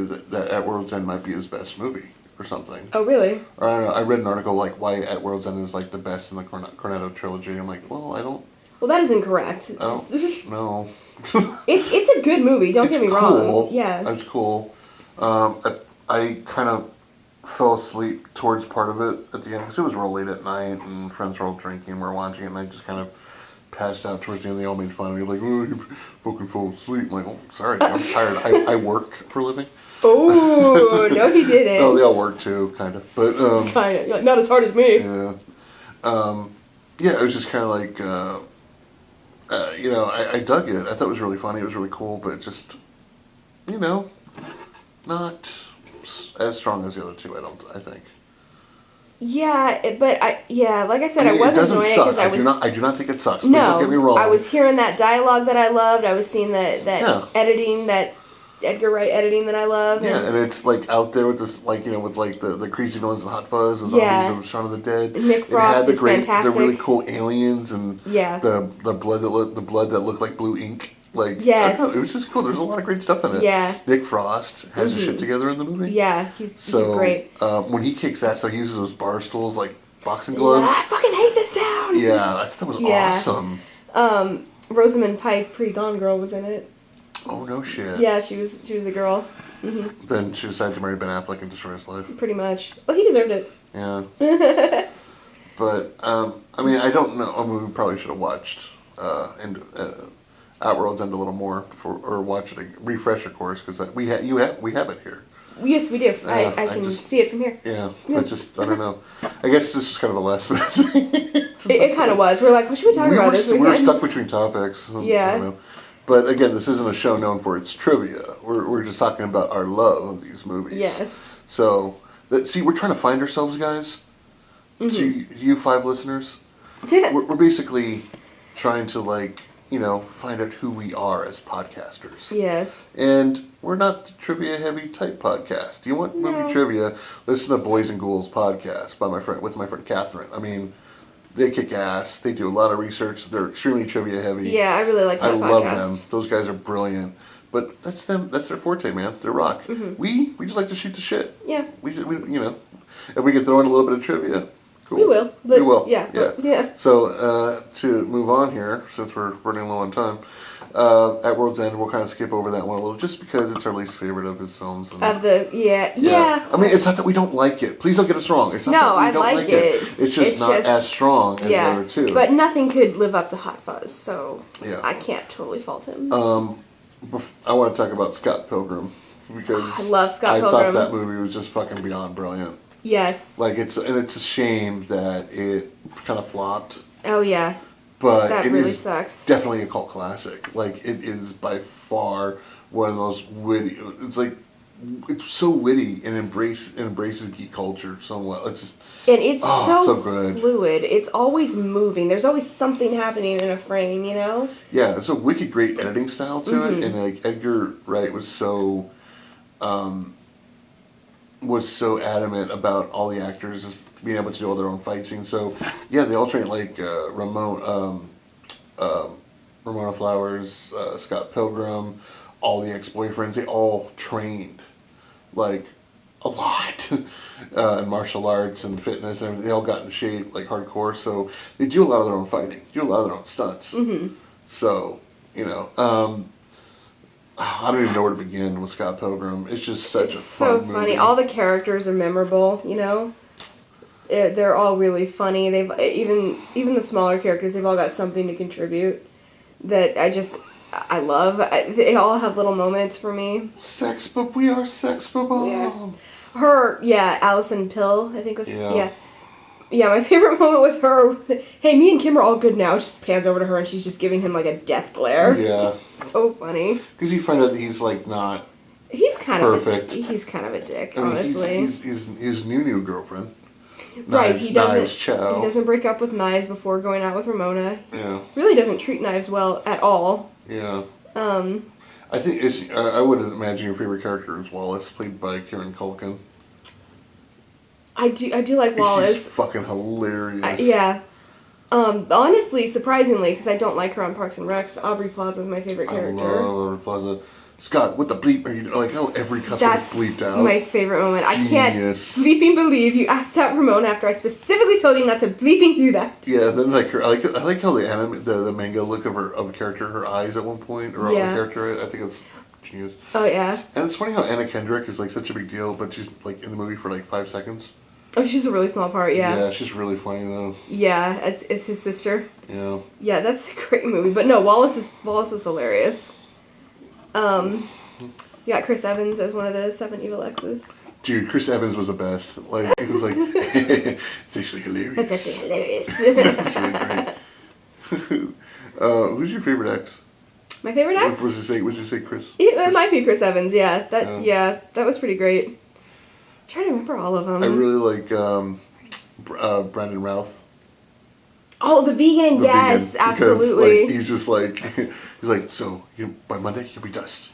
At World's End might be his best movie or something. Oh, really? Or I don't know, I read an article like why At World's End is like the best in the Cornetto trilogy. I'm like, well, I don't. Well, that is incorrect. No. It's a good movie. Don't get me wrong. Yeah. It's cool. I kind of fell asleep towards part of it at the end because it was real late at night and friends were all drinking. We were watching it and I just kind of passed out towards the end. They all made fun of me like, oh, you fucking fell asleep. I'm like, oh, sorry, I'm tired. I work for a living. Oh, no, he didn't. No, they all work too, kind of. But kind of, like, not as hard as me. Yeah. Yeah, it was just kind of like, you know, I dug it. I thought it was really funny. It was really cool, but just, you know, not as strong as the other two. I think. Yeah, but like I said, I wasn't enjoying it because I do not think it sucks. No, please don't get me wrong. I was hearing that dialogue that I loved. I was seeing that editing, that Edgar Wright editing that I love. Yeah, and it's like out there with this, like, you know, with like the crazy villains and Hot Fuzz, the zombies of Shaun of the Dead. Nick Frost is fantastic. The really cool aliens and the blood that looked like blue ink. Like, yes. I don't know, it was just cool. There's a lot of great stuff in it. Yeah. Nick Frost has his shit together in the movie. Yeah, he's great. When he kicks ass, so he uses those bar stools like boxing gloves. Yeah, I fucking hate this town. Yeah, I thought that was awesome. Rosamund Pike, pre-Gone Girl, was in it. Oh no shit. Yeah, she was the girl. Mm-hmm. Then she decided to marry Ben Affleck and destroy his life. Pretty much. Well, he deserved it. Yeah. But I mean, I don't know. I mean, we probably should have watched At World's End a little more before, or watch it, refresher course, because we have it here. Yes, we do. I can see it from here. Yeah, but just, I don't know. I guess this was kind of a last minute thing. It kind of was. We're like, what should we talk about this weekend? We were stuck between topics. Yeah. I don't know. But again, this isn't a show known for its trivia. We're just talking about our love of these movies. Yes. So, see, we're trying to find ourselves, guys. Mm-hmm. So you 5 listeners, we're basically trying to, like, you know, find out who we are as podcasters. Yes. And we're not the trivia-heavy type podcast. You want movie trivia? Listen to Boys and Ghouls podcast with my friend Catherine. I mean, they kick ass. They do a lot of research. They're extremely trivia-heavy. Yeah, I really like that podcast. I love them. Those guys are brilliant. But that's them. That's their forte, man. They're rock. Mm-hmm. We just like to shoot the shit. Yeah. We you know, if we could throw in a little bit of trivia. Cool. We will. We will. Yeah. So, to move on here, since we're running low on time, At World's End, we'll kind of skip over that one a little, just because it's our least favorite of his films. And, yeah. I mean, it's not that we don't like it. Please don't get us wrong. It's not that we don't like it. It's just not as strong as the other two. But nothing could live up to Hot Fuzz, so I can't totally fault him. I want to talk about Scott Pilgrim, because I love Scott Pilgrim. I thought that movie was just fucking beyond brilliant. Yes. Like, it's a shame that it kind of flopped. Oh, yeah. But that it really is sucks. Definitely a cult classic. Like, it is by far one of the most witty. It's like it's so witty and embraces geek culture so well. It's just And it's so good. fluid. It's always moving. There's always something happening in a frame, you know? Yeah, it's a wicked great editing style to it, and like Edgar Wright was so adamant about all the actors just being able to do all their own fight scenes. So yeah, they all train like Ramona Flowers, Scott Pilgrim, all the ex-boyfriends. They all trained like a lot in martial arts and fitness and everything. They all got in shape like hardcore. So they do a lot of their own fighting, do a lot of their own stunts. So you know. I don't even know where to begin with Scott Pilgrim. It's just such a fun movie. So funny. All the characters are memorable, you know? They're all really funny. They've even the smaller characters, they've all got something to contribute that I love. They all have little moments for me. Sex, but we are sex bomb. Yes. Allison Pill, I think was Yeah, my favorite moment with her, hey, me and Kim are all good now, just pans over to her and she's just giving him like a death glare. Yeah. So funny. Because you find out that he's like not he's kind perfect. He's kind of a dick, I mean, honestly. He's his new girlfriend. Right, Knives he Chow. doesn't break up with Knives before going out with Ramona. Yeah. Really doesn't treat Knives well at all. Yeah. I think I would imagine your favorite character is Wallace, played by Kieran Culkin. I do like Wallace. He's fucking hilarious. Yeah. Honestly, surprisingly, because I don't like her on Parks and Recs, Aubrey Plaza is my favorite character. I love Aubrey Plaza. Scott, what the bleep are you doing? Like how every customer is bleeped out. My favorite moment. Genius. I can't bleeping believe you asked out Ramona after I specifically told you not to bleeping do that. Yeah, then like her, I like how the manga look of a character, her eyes at one point, or a character. I think it's genius. Oh yeah. And it's funny how Anna Kendrick is like such a big deal, but she's like in the movie for like 5 seconds. Oh, she's a really small part, yeah. Yeah, she's really funny though. Yeah, as his sister. Yeah. Yeah, that's a great movie. But no, Wallace is hilarious. You got Chris Evans as one of the 7 evil exes. Dude, Chris Evans was the best. Like it was like it's actually hilarious. That's actually hilarious. That's really great. Who's your favorite ex? My favorite ex? Would you say Chris? It might be Chris Evans, yeah. That was pretty great. I'm trying to remember all of them. I really like Brandon Routh. Oh, the vegan, yes, vegan, absolutely. Like, he's just like, he's like, so by Monday you'll be dust.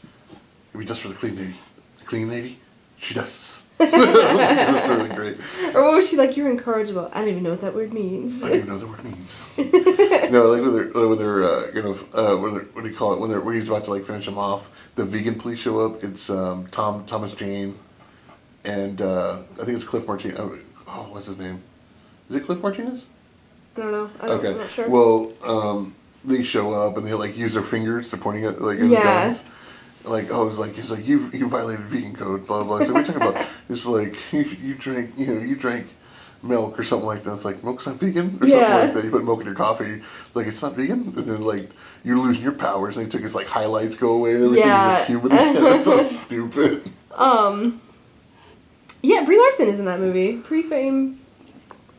You'll be dust for the clean lady. The clean lady, she dusts. That's really great. Or what was she like? You're incorrigible. I don't even know what that word means. I don't even know what the word means. No, like when they're what do you call it? When he's about to like finish him off, the vegan police show up. It's Thomas Jane, and I think it's Cliff Martinez. Oh, what's his name? Is it Cliff Martinez? I don't know. Okay. I'm not sure. Well, they show up and they like use their fingers. They're pointing at like his guns. Like he's like you violated vegan code. Blah blah. So we're talking about it's like you drank milk or something like that. It's like milk's not vegan or something like that. You put milk in your coffee. Like it's not vegan, and then like you're losing your powers. And he took his like highlights go away and everything. He's just human again. It's so stupid. Yeah, Brie Larson is in that movie. Pre-fame.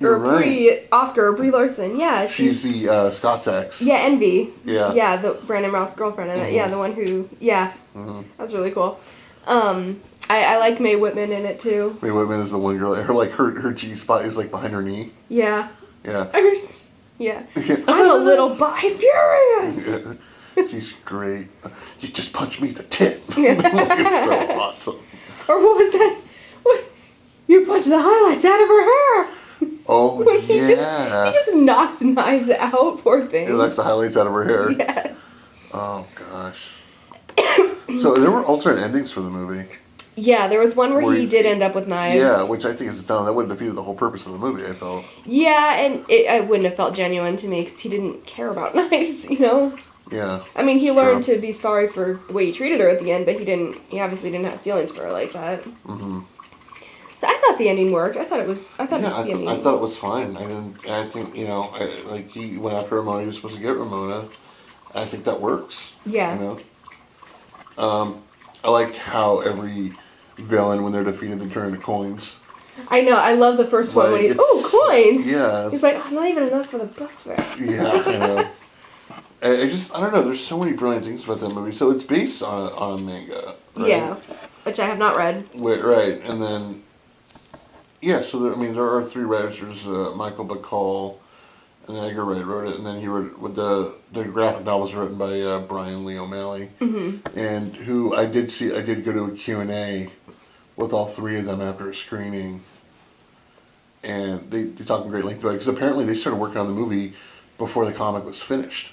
You're right. Pre-Oscar, Brie Larson, yeah. She's the Scott's ex. Yeah, Envy. Yeah. Yeah, the Brandon Routh's girlfriend. And yeah, the one who, that's really cool. I like Mae Whitman in it too. Mae Whitman is the one girl. Her G-spot is like behind her knee. Yeah. Yeah. Yeah. I'm a little bi-furious. Yeah. She's great. You just punched me in the tit. It's so awesome. Or what was that? What? You punched the highlights out of her hair. Oh, when yeah. He just knocks Knives out, poor thing. He knocks the highlights out of her hair. Yes. Oh, gosh. So there were alternate endings for the movie. Yeah, there was one where he did end up with Knives. Yeah, which I think is dumb. That would have defeated the whole purpose of the movie, I felt. Yeah, and I wouldn't have felt genuine to me because he didn't care about Knives, you know? Yeah. I mean, he learned to be sorry for the way he treated her at the end, but he obviously didn't have feelings for her like that. Mm-hmm. So I thought the ending worked. I thought it was fine. I think, like he went after Ramona. He was supposed to get Ramona. I think that works. Yeah. You know? I like how every villain, when they're defeated, they turn into coins. I know. I love the first one when coins! Yeah. He's like, not even enough for the bus fare. Yeah, I know. I don't know. There's so many brilliant things about that movie. So it's based on a manga, right? Yeah. which I have not read. Right, and then yeah. So there are 3 writers. There's Michael Bacall, and then Edgar Wright wrote it, and then he wrote with the graphic novels written by Brian Lee O'Malley, and who I did go to a Q&A with all 3 of them after a screening, and they talk in great length about it because apparently they started working on the movie before the comic was finished.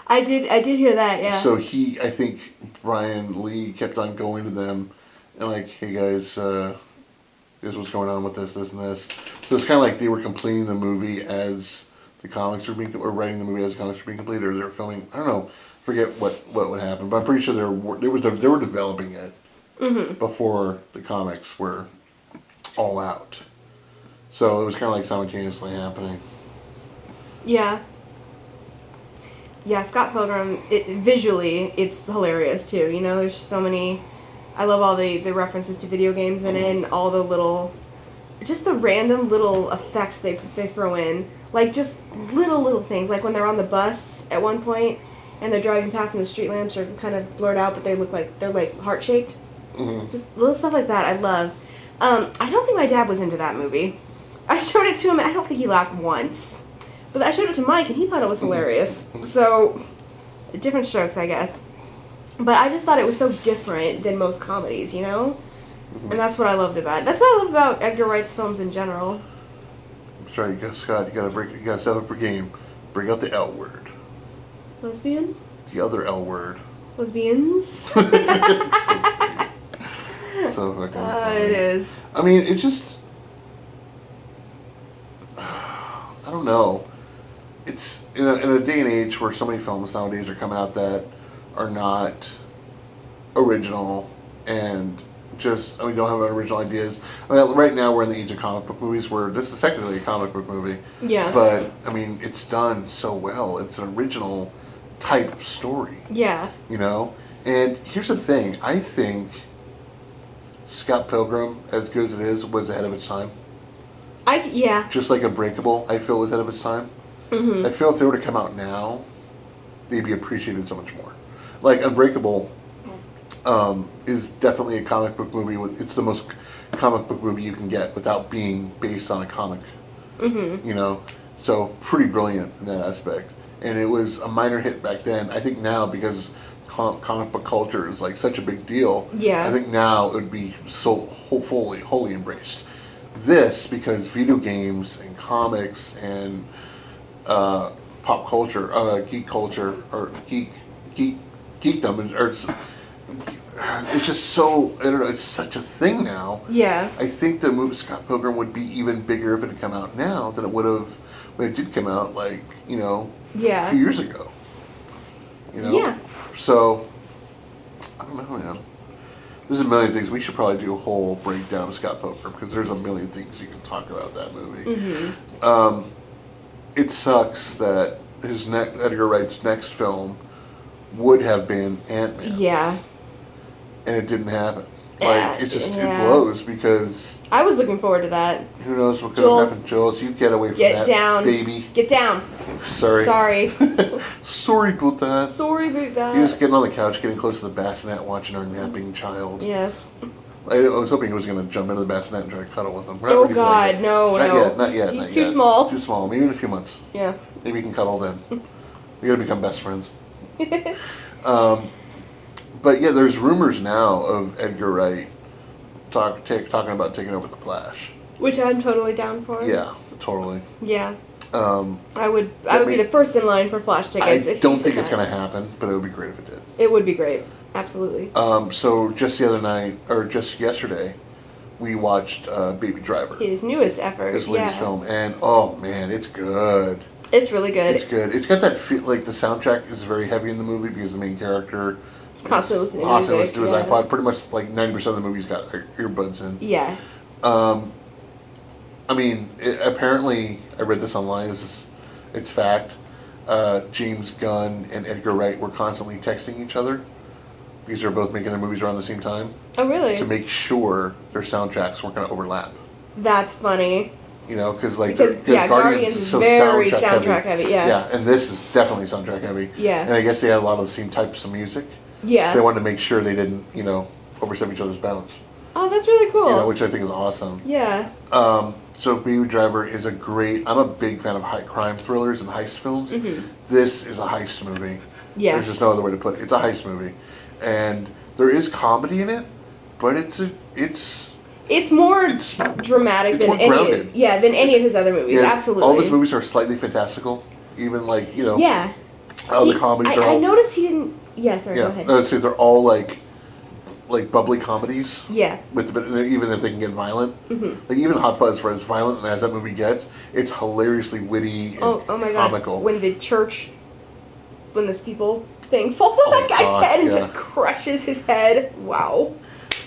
I did hear that, yeah. So I think Brian Lee kept on going to them and like, hey guys, here's what's going on with this, and this. So it's kind of like they were completing the movie as the comics were being, or writing the movie as the comics were being completed, or they were filming. I don't know, forget what would happen, but I'm pretty sure they were developing it before the comics were all out. So it was kind of like simultaneously happening. Yeah. Yeah, Scott Pilgrim, visually, it's hilarious too. You know, there's so many. I love all the references to video games in it, and all the little, just the random little effects they throw in. Like, just little things. Like when they're on the bus at one point, and they're driving past and the street lamps are kind of blurred out, but they look like, they're like heart-shaped. Just little stuff like that I love. I don't think my dad was into that movie. I showed it to him, I don't think he laughed once. But I showed it to Mike, and he thought it was hilarious. So, different strokes, I guess. But I just thought it was so different than most comedies, you know? And that's what I loved about it. That's what I love about Edgar Wright's films in general. That's right, Scott, you gotta step up your game. Bring out the L word. Lesbian? The other L word. Lesbians? So fucking funny. It is. I mean, it's just, I don't know. It's in a day and age where so many films nowadays are coming out that are not original and just, don't have original ideas. I mean, right now we're in the age of comic book movies where this is technically a comic book movie. Yeah. But, it's done so well. It's an original type story. Yeah. You know? And here's the thing. I think Scott Pilgrim, as good as it is, was ahead of its time. Yeah. Just like Unbreakable, I feel was ahead of its time. I feel if they were to come out now, they'd be appreciated so much more. Like Unbreakable is definitely a comic book movie. It's the most comic book movie you can get without being based on a comic. You know, so pretty brilliant in that aspect. And it was a minor hit back then. I think now, because comic book culture is like such a big deal. Yeah. I think now it would be so wholly embraced. This, because video games and comics and pop culture, geek culture, or geekdom, it's just so, I don't know, it's such a thing now. Yeah. I think the movie Scott Pilgrim would be even bigger if it had come out now than it would have when it did come out, like, a few years ago. Yeah. So, I don't know, man. There's a million things. We should probably do a whole breakdown of Scott Pilgrim because there's a million things you can talk about that movie. It sucks that Edgar Wright's next film would have been Ant-Man. Yeah. And it didn't happen. Like, it blows because I was looking forward to that. Who knows what could have happened, Jules? You get away from that, down, baby. Get down. Sorry. Sorry about that. Sorry about that. He was getting on the couch, getting close to the bassinet, watching our napping child. Yes. I was hoping he was going to jump into the bassinet and try to cuddle with him. Oh God, no. Not yet. He's too small. Too small. Maybe in a few months. Yeah. Maybe you can cuddle then. You're going to become best friends. But yeah, there's rumors now of Edgar Wright talking about taking over the Flash. Which I'm totally down for. Yeah, totally. Yeah. I would be the first in line for Flash tickets. I don't think it's going to happen, but it would be great if it did. It would be great. Absolutely. So just the other night, or just yesterday, we watched Baby Driver. His newest effort. His latest film, and oh man, it's good. It's really good. It's good. It's got that feel, like the soundtrack is very heavy in the movie because the main character constantly listening to his iPod. Pretty much like 90% of the movie's got earbuds in. Yeah. Apparently, I read this online. It's fact. James Gunn and Edgar Wright were constantly texting each other because they're both making their movies around the same time. Oh, really? To make sure their soundtracks weren't going to overlap. That's funny. Because Guardians is so very soundtrack heavy. Yeah, and this is definitely soundtrack heavy. Yeah. And I guess they had a lot of the same types of music. Yeah. So they wanted to make sure they didn't, overstep each other's bounds. Oh, that's really cool. You know, which I think is awesome. Yeah. So Baby Driver is a great. I'm a big fan of high crime thrillers and heist films. Mm-hmm. This is a heist movie. Yeah. There's just no other way to put it. It's a heist movie, and there is comedy in it, but it's more dramatic than than any of his other movies. Yeah, absolutely. All his movies are slightly fantastical, even like Yeah. How the comedies are. I noticed he didn't. Yeah, sorry. Go ahead. I would say they're all like bubbly comedies. Yeah. Even if they can get violent. Mm-hmm. Like even Hot Fuzz, for as violent as that movie gets, it's hilariously witty and oh my God. comical. When the steeple thing falls on that guy's head and just crushes his head. Wow.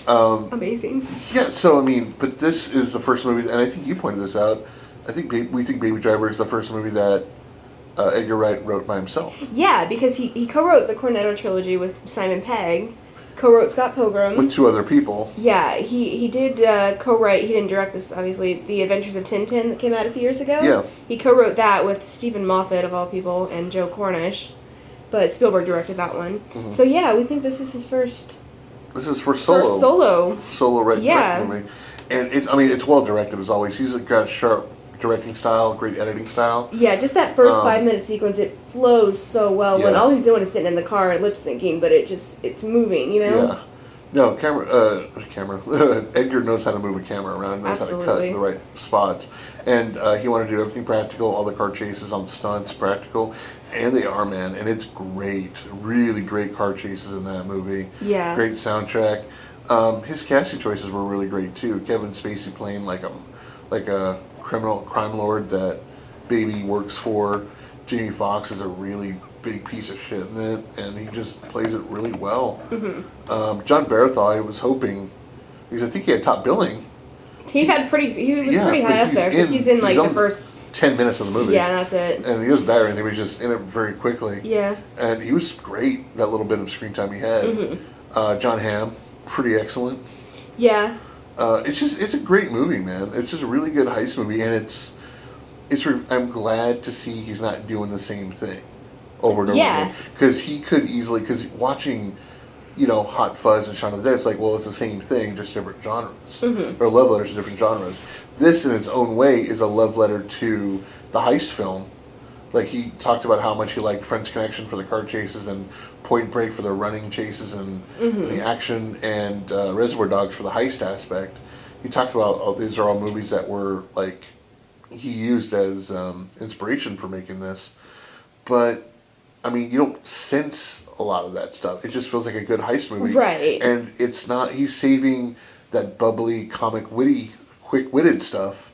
Amazing. Yeah, so I mean, but this is the first movie, and I think you pointed this out. I think we think Baby Driver is the first movie that Edgar Wright wrote by himself. Yeah, because he co-wrote the Cornetto trilogy with Simon Pegg, co-wrote Scott Pilgrim with 2 other people. Yeah, he did co-write. He didn't direct this, obviously. The Adventures of Tintin that came out a few years ago. Yeah, he co-wrote that with Stephen Moffat of all people and Joe Cornish, but Spielberg directed that one. Mm-hmm. So yeah, we think this is his first. This is for solo movie, and it's well directed as always. He's got a sharp directing style, great editing style. Yeah, just that first 5-minute sequence, it flows so well when all he's doing is sitting in the car and lip syncing, but it's moving, you know. Yeah. No, Edgar knows how to move a camera around, knows how to cut in the right spots. And he wanted to do everything practical, all the car chases on the stunts, practical. And they are, man. And it's great. Really great car chases in that movie. Yeah. Great soundtrack. His casting choices were really great, too. Kevin Spacey playing like a crime lord that Baby works for. Jamie Foxx is a really big piece of shit in it, and he just plays it really well. Mm-hmm. John Baratheon, I was hoping, because I think he had top billing. He was pretty high up there, but he's in the first 10 minutes of the movie. Yeah, that's it. And he doesn't die or anything, he was just in it very quickly. Yeah. And he was great, that little bit of screen time he had. Mm-hmm. John Hamm, pretty excellent. Yeah. It's a great movie, man. It's just a really good heist movie, and I'm glad to see he's not doing the same thing over and over again. Because he could easily, watching, Hot Fuzz and Shaun of the Dead, it's like, well, it's the same thing, just different genres. Mm-hmm. Or love letters to different genres. This, in its own way, is a love letter to the heist film. Like, he talked about how much he liked French Connection for the car chases and Point Break for the running chases and the action, and Reservoir Dogs for the heist aspect. He talked about, these are all movies that were, he used as inspiration for making this. But, you don't sense a lot of that stuff. It just feels like a good heist movie. Right. And it's not, he's saving that bubbly, comic, witty, quick-witted stuff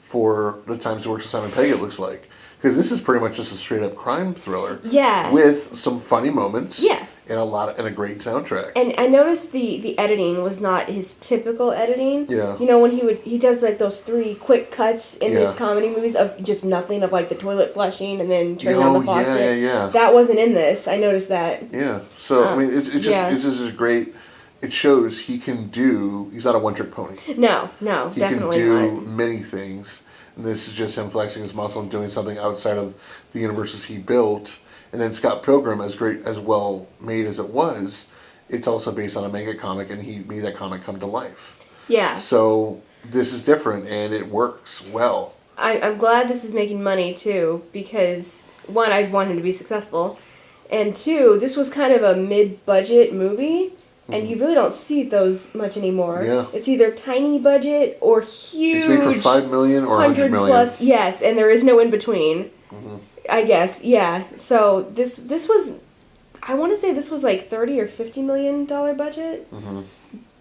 for the times he works with Simon Pegg, it looks like. Because this is pretty much just a straight-up crime thriller. Yeah. With some funny moments. Yeah. And a great soundtrack. And I noticed the editing was not his typical editing. Yeah. When he does those 3 quick cuts in his comedy movies of just nothing, of the toilet flushing and then turning on the faucet. Yeah. That wasn't in this. I noticed that. Yeah. So it's just a great. It shows he can do. He's not a one-trick pony. No, definitely not. He can do many things. And this is just him flexing his muscle and doing something outside of the universes he built. And then Scott Pilgrim, as great, as well made as it was, it's also based on a manga comic, and he made that comic come to life. Yeah. So this is different, and it works well. I'm glad this is making money, too, because, 1, I want him to be successful, and 2, this was kind of a mid-budget movie. And you really don't see those much anymore. Yeah. It's either tiny budget or huge. It's made for $5 million or $100 million. Plus, yes, and there is no in between. Mm-hmm. I guess, yeah. So this was, I want to say this was $30 or $50 million budget. Mm-hmm.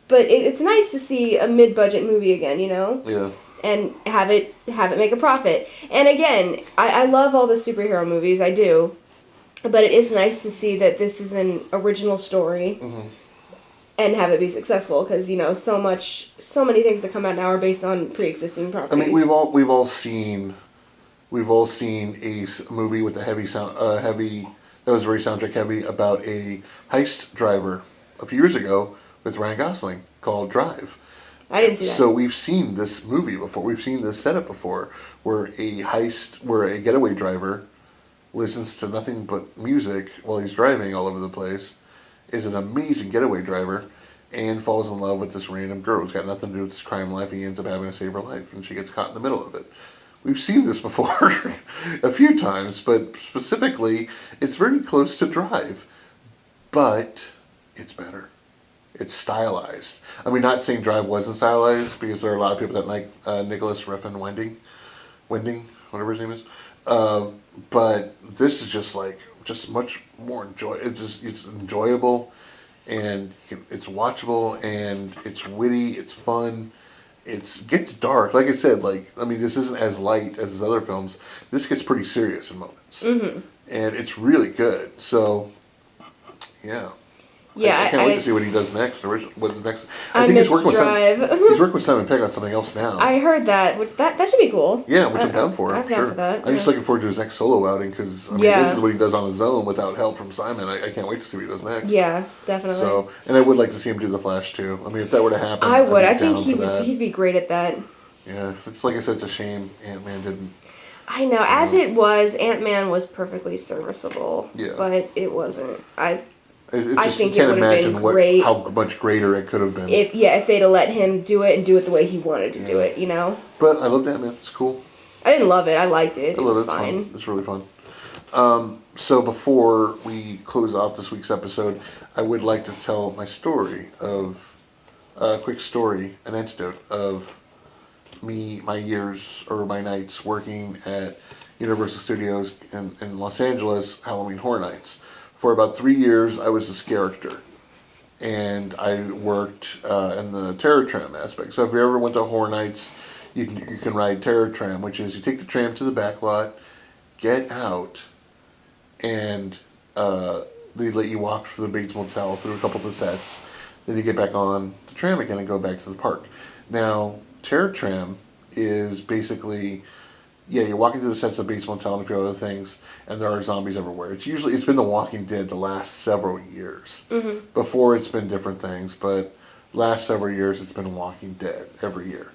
But it's nice to see a mid-budget movie again, Yeah. And have it make a profit. And again, I love all the superhero movies, I do. But it is nice to see that this is an original story. Mm-hmm. And have it be successful, because so many things that come out now are based on pre-existing properties. We've all seen a movie with a heavy that was very soundtrack heavy about a heist driver a few years ago with Ryan Gosling called Drive. I didn't see that. So we've seen this movie before. We've seen this setup before, where a getaway driver listens to nothing but music while he's driving all over the place. Is an amazing getaway driver, and falls in love with this random girl who's got nothing to do with this crime life. He ends up having to save her life, and she gets caught in the middle of it. We've seen this before a few times, but specifically, it's very close to Drive, but it's better. It's stylized. I mean, not saying Drive wasn't stylized, because there are a lot of people that like Nicholas Refn Winding, whatever his name is. But this is just much more it's enjoyable, and it's watchable, and it's witty, it's fun. It gets dark. Like I said, this isn't as light as his other films. This gets pretty serious in moments. Mm-hmm. And it's really good. So, yeah. Yeah, I can't wait to see what he does next. What next? I think he's working Drive. He's working with Simon Pegg on something else now. I heard that. That should be cool. Yeah, which I'm down for. I'm down for that. I'm just looking forward to his next solo outing, because this is what he does on his own without help from Simon. I can't wait to see what he does next. Yeah, definitely. So, and I would like to see him do The Flash too. I mean, if that were to happen, I would. I think he'd be great at that. Yeah, it's like I said, it's a shame Ant-Man didn't. I know. As it was, Ant-Man was perfectly serviceable. Yeah. But it wasn't. I Just, think you it can't would have imagine been great. how much greater it could have been. If they'd have let him do it and do it the way he wanted to do it, But I loved Ant-Man. It's cool. I didn't love it. I liked it. It was fine. fine. It's really fun. So before we close off this week's episode, I would like to tell my story of a quick story, an anecdote of my years or my nights working at Universal Studios in Los Angeles, Halloween Horror Nights. For about 3 years, I was this character, and I worked in the Terror Tram aspect. So if you ever went to Horror Nights, you can ride Terror Tram, which is you take the tram to the back lot, get out, and they let you walk through the Bates Motel through a couple of the sets. Then you get back on the tram again and go back to the park. Now, Terror Tram is basically, you're walking through the sets of Bates Motel and a few other things, and there are zombies everywhere. It's been The Walking Dead the last several years. Mm-hmm. Before, it's been different things, but last several years it's been Walking Dead every year.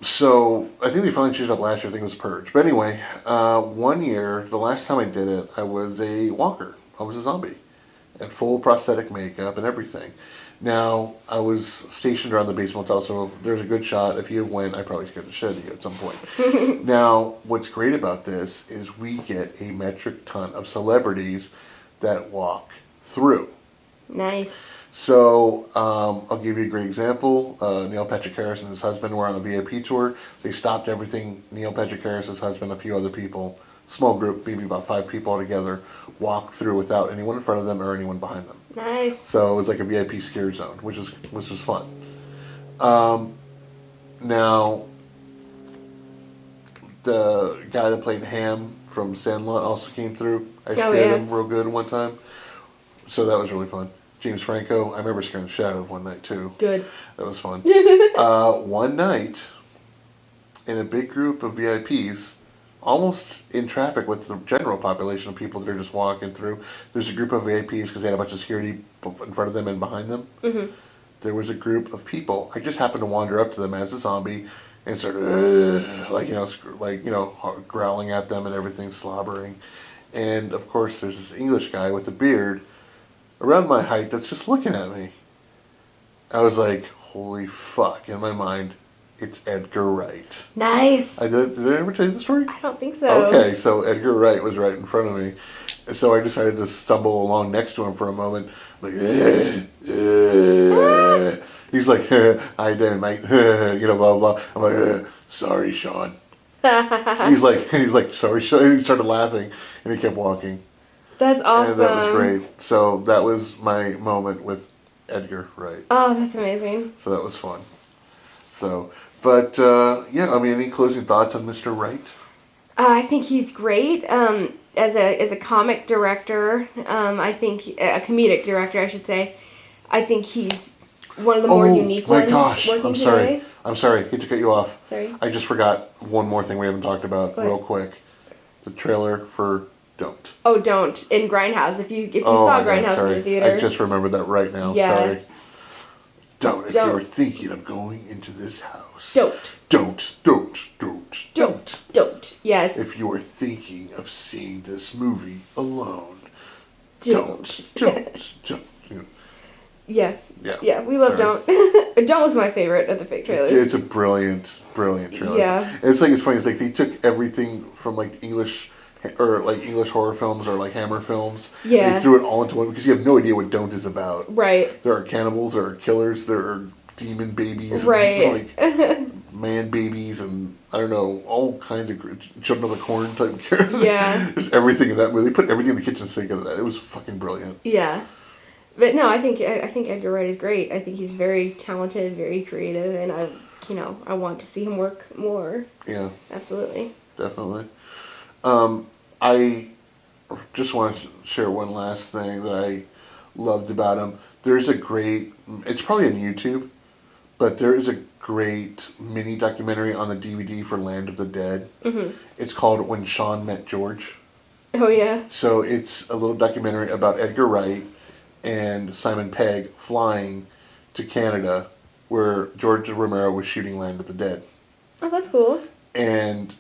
So I think they finally changed it up last year. I think it was Purge. But anyway, 1 year, the last time I did it, I was a walker. I was a zombie, and full prosthetic makeup and everything. Now, I was stationed around the Bates Motel, so there's a good shot. If you went, I probably scared the shit out of you at some point. Now, what's great about this is we get a metric ton of celebrities that walk through. Nice. So, I'll give you a great example. Neil Patrick Harris and his husband were on a VIP tour. They stopped everything. Neil Patrick Harris, his husband, a few other people, small group, maybe about 5 people all together, walked through without anyone in front of them or anyone behind them. Nice. So it was like a VIP scare zone, which was fun. Now, the guy that played Ham from Sandlot also came through. I scared him real good one time. So that was really fun. James Franco, I remember scaring the shit out of one night too. Good. That was fun. One night, in a big group of VIPs, almost in traffic with the general population of people that are just walking through. There's a group of VIPs because they had a bunch of security in front of them and behind them. Mm-hmm. There was a group of people. I just happened to wander up to them as a zombie and started growling at them and everything, slobbering. And of course, there's this English guy with a beard around my height that's just looking at me. I was like, holy fuck! In my mind, it's Edgar Wright. Nice. Did I ever tell you the story? I don't think so. Okay, so Edgar Wright was right in front of me. And so I decided to stumble along next to him for a moment. Like, he's like, hi there, mate. Blah, blah. I'm like, sorry, Sean. he's like, sorry, Sean. He started laughing, and he kept walking. That's awesome. And that was great. So that was my moment with Edgar Wright. Oh, that's amazing. So that was fun. So, but, any closing thoughts on Mr. Wright? I think he's great. As a comic director, I think, a comedic director, I should say, I think he's one of the more unique ones. Oh my gosh, working I'm today. sorry, hate to cut you off. Sorry. I just forgot one more thing we haven't talked about real quick. The trailer for Don't. Oh, Don't, in Grindhouse. If you saw Grindhouse in the theater. I just remembered that right now, sorry. Don't. If you were thinking of going into this house. Don't. Yes. If you are thinking of seeing this movie alone. Don't. Yeah. Yeah. Yeah, we love Sorry. Don't. Don't was my favorite of the fake trailers. It's a brilliant trailer. Yeah. And it's funny. It's like they took everything from like English horror films or like Hammer films. Yeah. They threw it all into one because you have no idea what Don't is about. Right. There are cannibals, there are killers, there are demon babies, Right. and, like man babies, and I don't know, all kinds of children of the corn type characters. Yeah. There's everything in that movie. They put everything in the kitchen sink into that. It was fucking brilliant. Yeah. But no, I think Edgar Wright is great. I think he's very talented, very creative, and I want to see him work more. Yeah. Absolutely. Definitely. I just want to share one last thing that I loved about him. There's a great, it's probably on YouTube, but there is a great mini documentary on the DVD for Land of the Dead. Mm-hmm. It's called When Sean Met George. Oh, yeah. So it's a little documentary about Edgar Wright and Simon Pegg flying to Canada where George Romero was shooting Land of the Dead. Oh, that's cool. And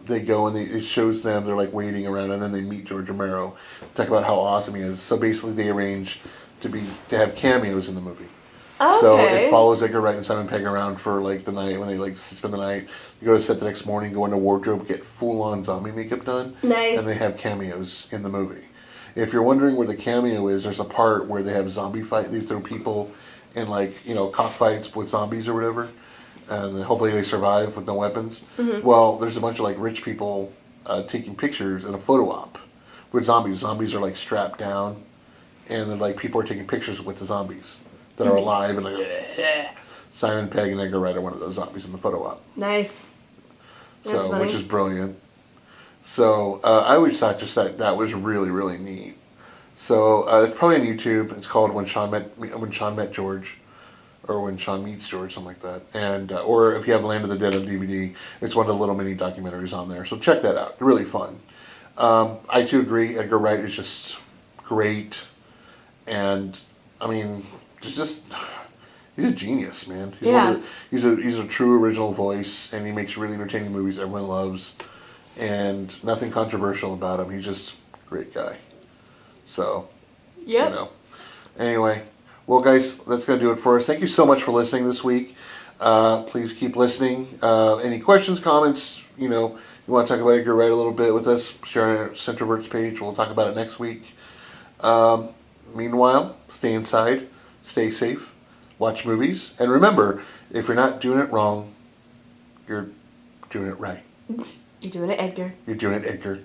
they go and it shows them, they're like waiting around, and then they meet George Romero, talk about how awesome he is. So basically they arrange to have cameos in the movie. Okay. So it follows Edgar Wright and Simon Pegg around for like the night when they like spend the night. They go to set the next morning, go into wardrobe, get full-on zombie makeup done. Nice. And they have cameos in the movie. If you're wondering where the cameo is, there's a part where they have zombie fight. They throw people in like, cockfights with zombies or whatever. And hopefully they survive with no weapons. Mm-hmm. Well, there's a bunch of like rich people taking pictures in a photo op with zombies. Zombies are like strapped down, and then like people are taking pictures with the zombies that are alive, and like Simon Pegg and Edgar Wright are one of those zombies in the photo op. Nice. That's So, funny. which is brilliant. So I always thought just that was really, really neat. So it's probably on YouTube. It's called When Sean Met George, or When Sean Meets George, something like that. And or if you have Land of the Dead on DVD, it's one of the little mini documentaries on there. So check that out. Really fun. I too agree. Edgar Wright is just great, and I mean, he's a genius, man. He's a true original voice, and he makes really entertaining movies everyone loves. And nothing controversial about him. He's just a great guy. So, Yep. Anyway, well, guys, that's going to do it for us. Thank you so much for listening this week. Please keep listening. Any questions, comments, you want to talk about Edgar Wright a little bit with us, share on our Cinetroverts page. We'll talk about it next week. Meanwhile, stay inside, stay safe, watch movies, and remember, if you're not doing it wrong, you're doing it right. You're doing it, Edgar. You're doing it, Edgar.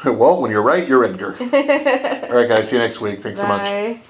Well, when you're right, you're Edgar. All right, guys. See you next week. Thanks so much. Bye.